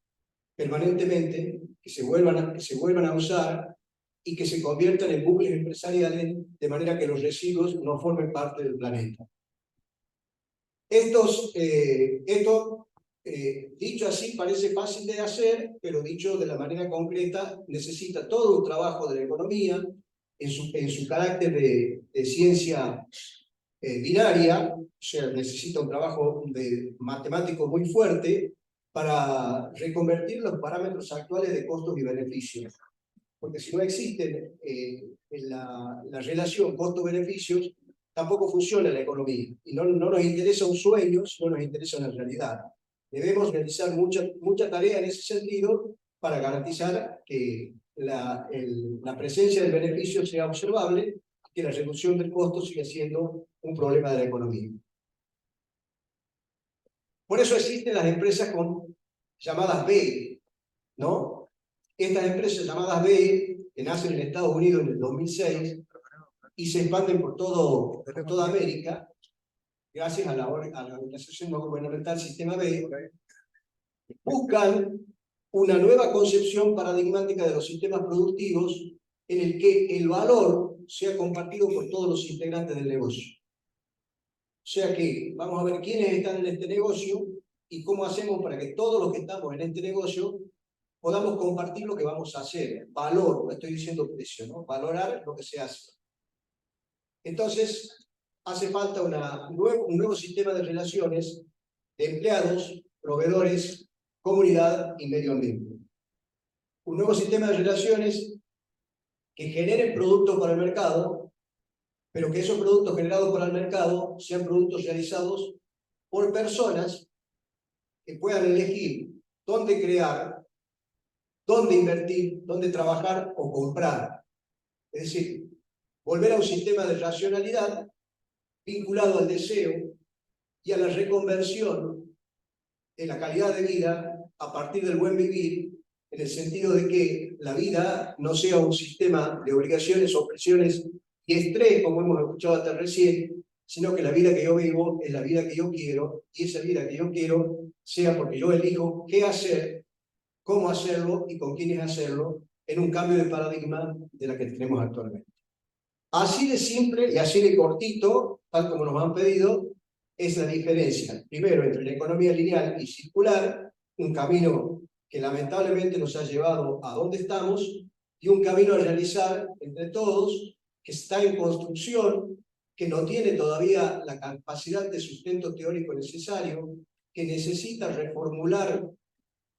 permanentemente, que se vuelvan a usar y que se conviertan en bucles empresariales de manera que los residuos no formen parte del planeta. Dicho así parece fácil de hacer, pero dicho de la manera concreta necesita todo un trabajo de la economía en su carácter de ciencia binaria, o sea, necesita un trabajo matemático muy fuerte para reconvertir los parámetros actuales de costos y beneficios. Porque si no existe la relación costos-beneficios, tampoco funciona la economía. Y no nos interesa un sueño, sino nos interesa una realidad. Debemos realizar mucha tarea en ese sentido para garantizar que la presencia del beneficio sea observable, que la reducción del costo siga siendo un problema de la economía. Por eso existen las empresas llamadas BEI, ¿no? Estas empresas llamadas BEI, que nacen en Estados Unidos en el 2006 y se expanden por toda América, gracias a la organización no gubernamental Sistema B, buscan una nueva concepción paradigmática de los sistemas productivos en el que el valor sea compartido por todos los integrantes del negocio. O sea que vamos a ver quiénes están en este negocio y cómo hacemos para que todos los que estamos en este negocio podamos compartir lo que vamos a hacer. Valor, no estoy diciendo precio, ¿no? Valorar lo que se hace. Entonces, hace falta un nuevo sistema de relaciones de empleados, proveedores, comunidad y medio ambiente. Un nuevo sistema de relaciones que genere productos para el mercado, pero que esos productos generados para el mercado sean productos realizados por personas que puedan elegir dónde crear, dónde invertir, dónde trabajar o comprar. Es decir, volver a un sistema de racionalidad vinculado al deseo y a la reconversión de la calidad de vida a partir del buen vivir, en el sentido de que la vida no sea un sistema de obligaciones, opresiones y estrés, como hemos escuchado hasta recién, sino que la vida que yo vivo es la vida que yo quiero, y esa vida que yo quiero sea porque yo elijo qué hacer, cómo hacerlo y con quiénes hacerlo, en un cambio de paradigma de la que tenemos actualmente. Así de simple y así de cortito, tal como nos han pedido, es la diferencia, primero, entre la economía lineal y circular, un camino que lamentablemente nos ha llevado a donde estamos, y un camino a realizar entre todos, que está en construcción, que no tiene todavía la capacidad de sustento teórico necesario, que necesita reformular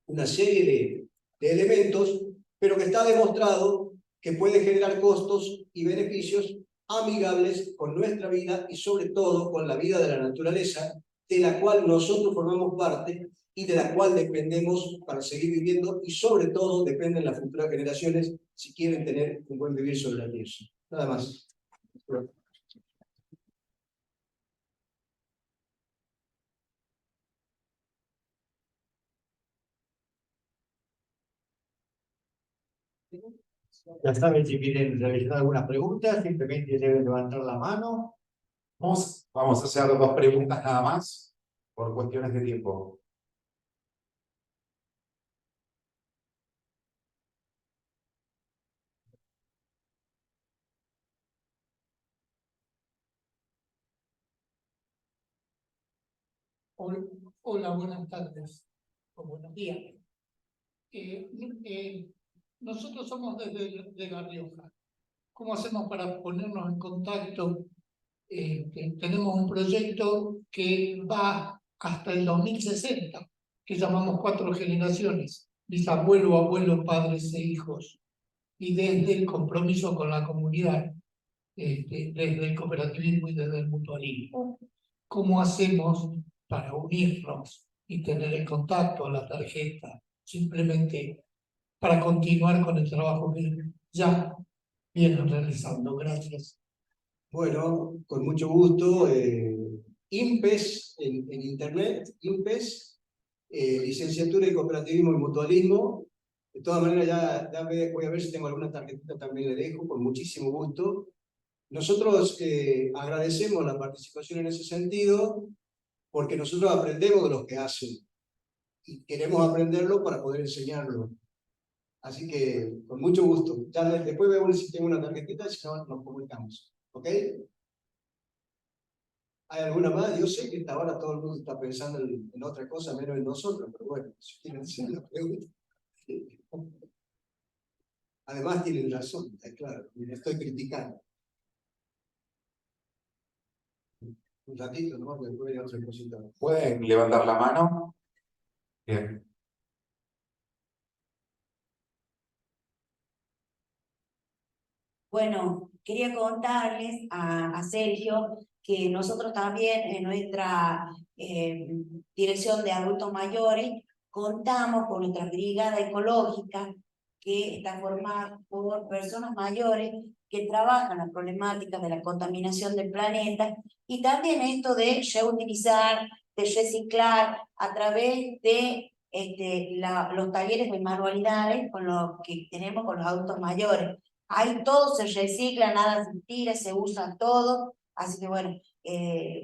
una serie de elementos, pero que está demostrado que puede generar costos y beneficios amigables con nuestra vida y sobre todo con la vida de la naturaleza, de la cual nosotros formamos parte y de la cual dependemos para seguir viviendo, y sobre todo dependen las futuras generaciones si quieren tener un buen vivir sobre la tierra. Nada más. Ya saben, si quieren realizar alguna pregunta, simplemente deben levantar la mano. Vamos a hacer 2 preguntas nada más, por cuestiones de tiempo. Hola, buenas tardes o buenos días. Nosotros somos de La Rioja. ¿Cómo hacemos para ponernos en contacto? Tenemos un proyecto que va hasta el 2060, que llamamos 4 generaciones, bisabuelo, abuelo, padres e hijos, y desde el compromiso con la comunidad, desde el cooperativismo y desde el mutualismo. ¿Cómo hacemos para unirnos y tener el contacto, la tarjeta, simplemente para continuar con el trabajo que ya vienen realizando? Gracias. Bueno, con mucho gusto. IMPES en internet, IMPES, licenciatura en cooperativismo y mutualismo. De todas maneras, ya voy a ver si tengo alguna tarjetita, también le dejo, con muchísimo gusto. Nosotros agradecemos la participación en ese sentido, porque nosotros aprendemos de los que hacen y queremos aprenderlo para poder enseñarlo. Así que, con mucho gusto. Ya después veo si tengo una tarjetita y si no, nos comunicamos. ¿Ok? ¿Hay alguna más? Yo sé que esta hora todo el mundo está pensando en otra cosa menos en nosotros, pero bueno, si quieren hacer la pregunta. Además tienen razón, está claro, y le estoy criticando. Un ratito, ¿no? Porque después viene otra cosita. ¿Pueden levantar la mano? Bien. Bueno, quería contarles a Sergio que nosotros también en nuestra dirección de adultos mayores contamos con nuestra brigada ecológica, que está formada por personas mayores que trabajan las problemáticas de la contaminación del planeta, y también esto de reutilizar, de reciclar a través de los talleres de manualidades con los que tenemos con los adultos mayores. Ahí todo se recicla, nada se tira, se usa todo. Así que bueno,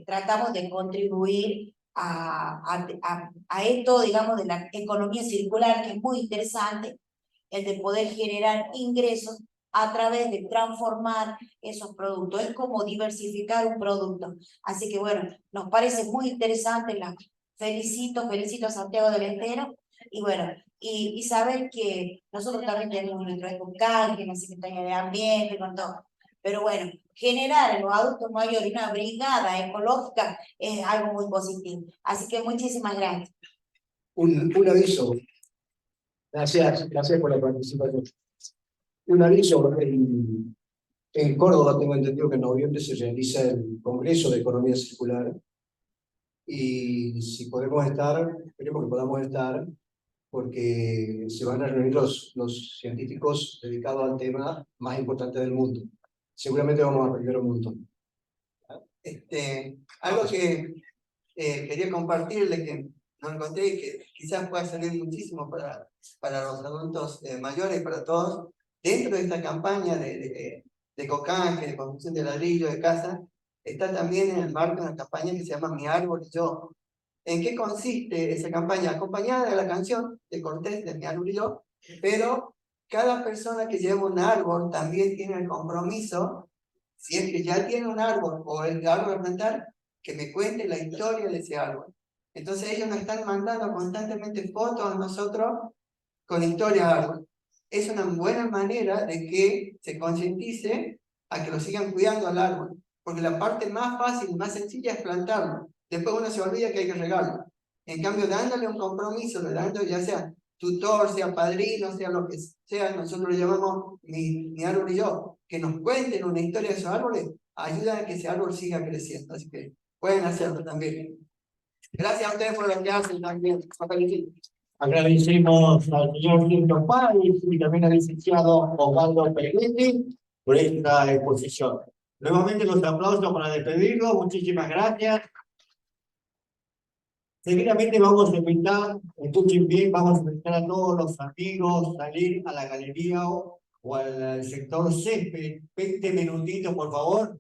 tratamos de contribuir a esto, digamos, de la economía circular, que es muy interesante, el de poder generar ingresos a través de transformar esos productos. Es como diversificar un producto. Así que bueno, nos parece muy interesante. Felicito a Santiago del Estero. Y bueno, y saber que nosotros también tenemos nuestro canje en la Secretaría de Ambiente, con todo. Pero bueno, generar en los adultos mayores una brigada ecológica es algo muy positivo. Así que muchísimas gracias. Un aviso. Gracias por la participación. Un aviso, en Córdoba tengo entendido que en noviembre se realiza el Congreso de Economía Circular y si podemos estar, esperemos que podamos estar, porque se van a reunir los científicos dedicados al tema más importante del mundo. Seguramente vamos a aprender un montón. Algo que quería compartirle, que no encontré y que quizás pueda servir muchísimo para los adultos mayores y para todos, dentro de esta campaña de cocanje, de construcción de ladrillo, de casa, está también en el marco una campaña que se llama Mi Árbol y Yo. ¿En qué consiste esa campaña? Acompañada de la canción de Cortés, de Mi Árbol y Yo, pero cada persona que lleva un árbol también tiene el compromiso, si es que ya tiene un árbol o el árbol a plantar, que me cuente la historia de ese árbol. Entonces ellos nos están mandando constantemente fotos a nosotros con historia de árbol. Es una buena manera de que se concientice a que lo sigan cuidando al árbol, porque la parte más fácil y más sencilla es plantarlo. Después uno se olvida que hay que regarlo. En cambio, dándole un compromiso, dando ya sea tutor, sea padrino, sea lo que sea, nosotros lo llamamos mi árbol y yo, que nos cuenten una historia de esos árboles, ayuda a que ese árbol siga creciendo. Así que pueden hacerlo también. Gracias a ustedes por lo que hacen también. Agradecemos al señor Silvio Páez y también al licenciado Osvaldo Pellegrini por esta exposición. Nuevamente los aplausos para despedirlo. Muchísimas gracias. Seguidamente vamos a invitar, escuchen bien, vamos a invitar a todos los amigos a salir a la galería o al sector césped. 20 minutitos, por favor.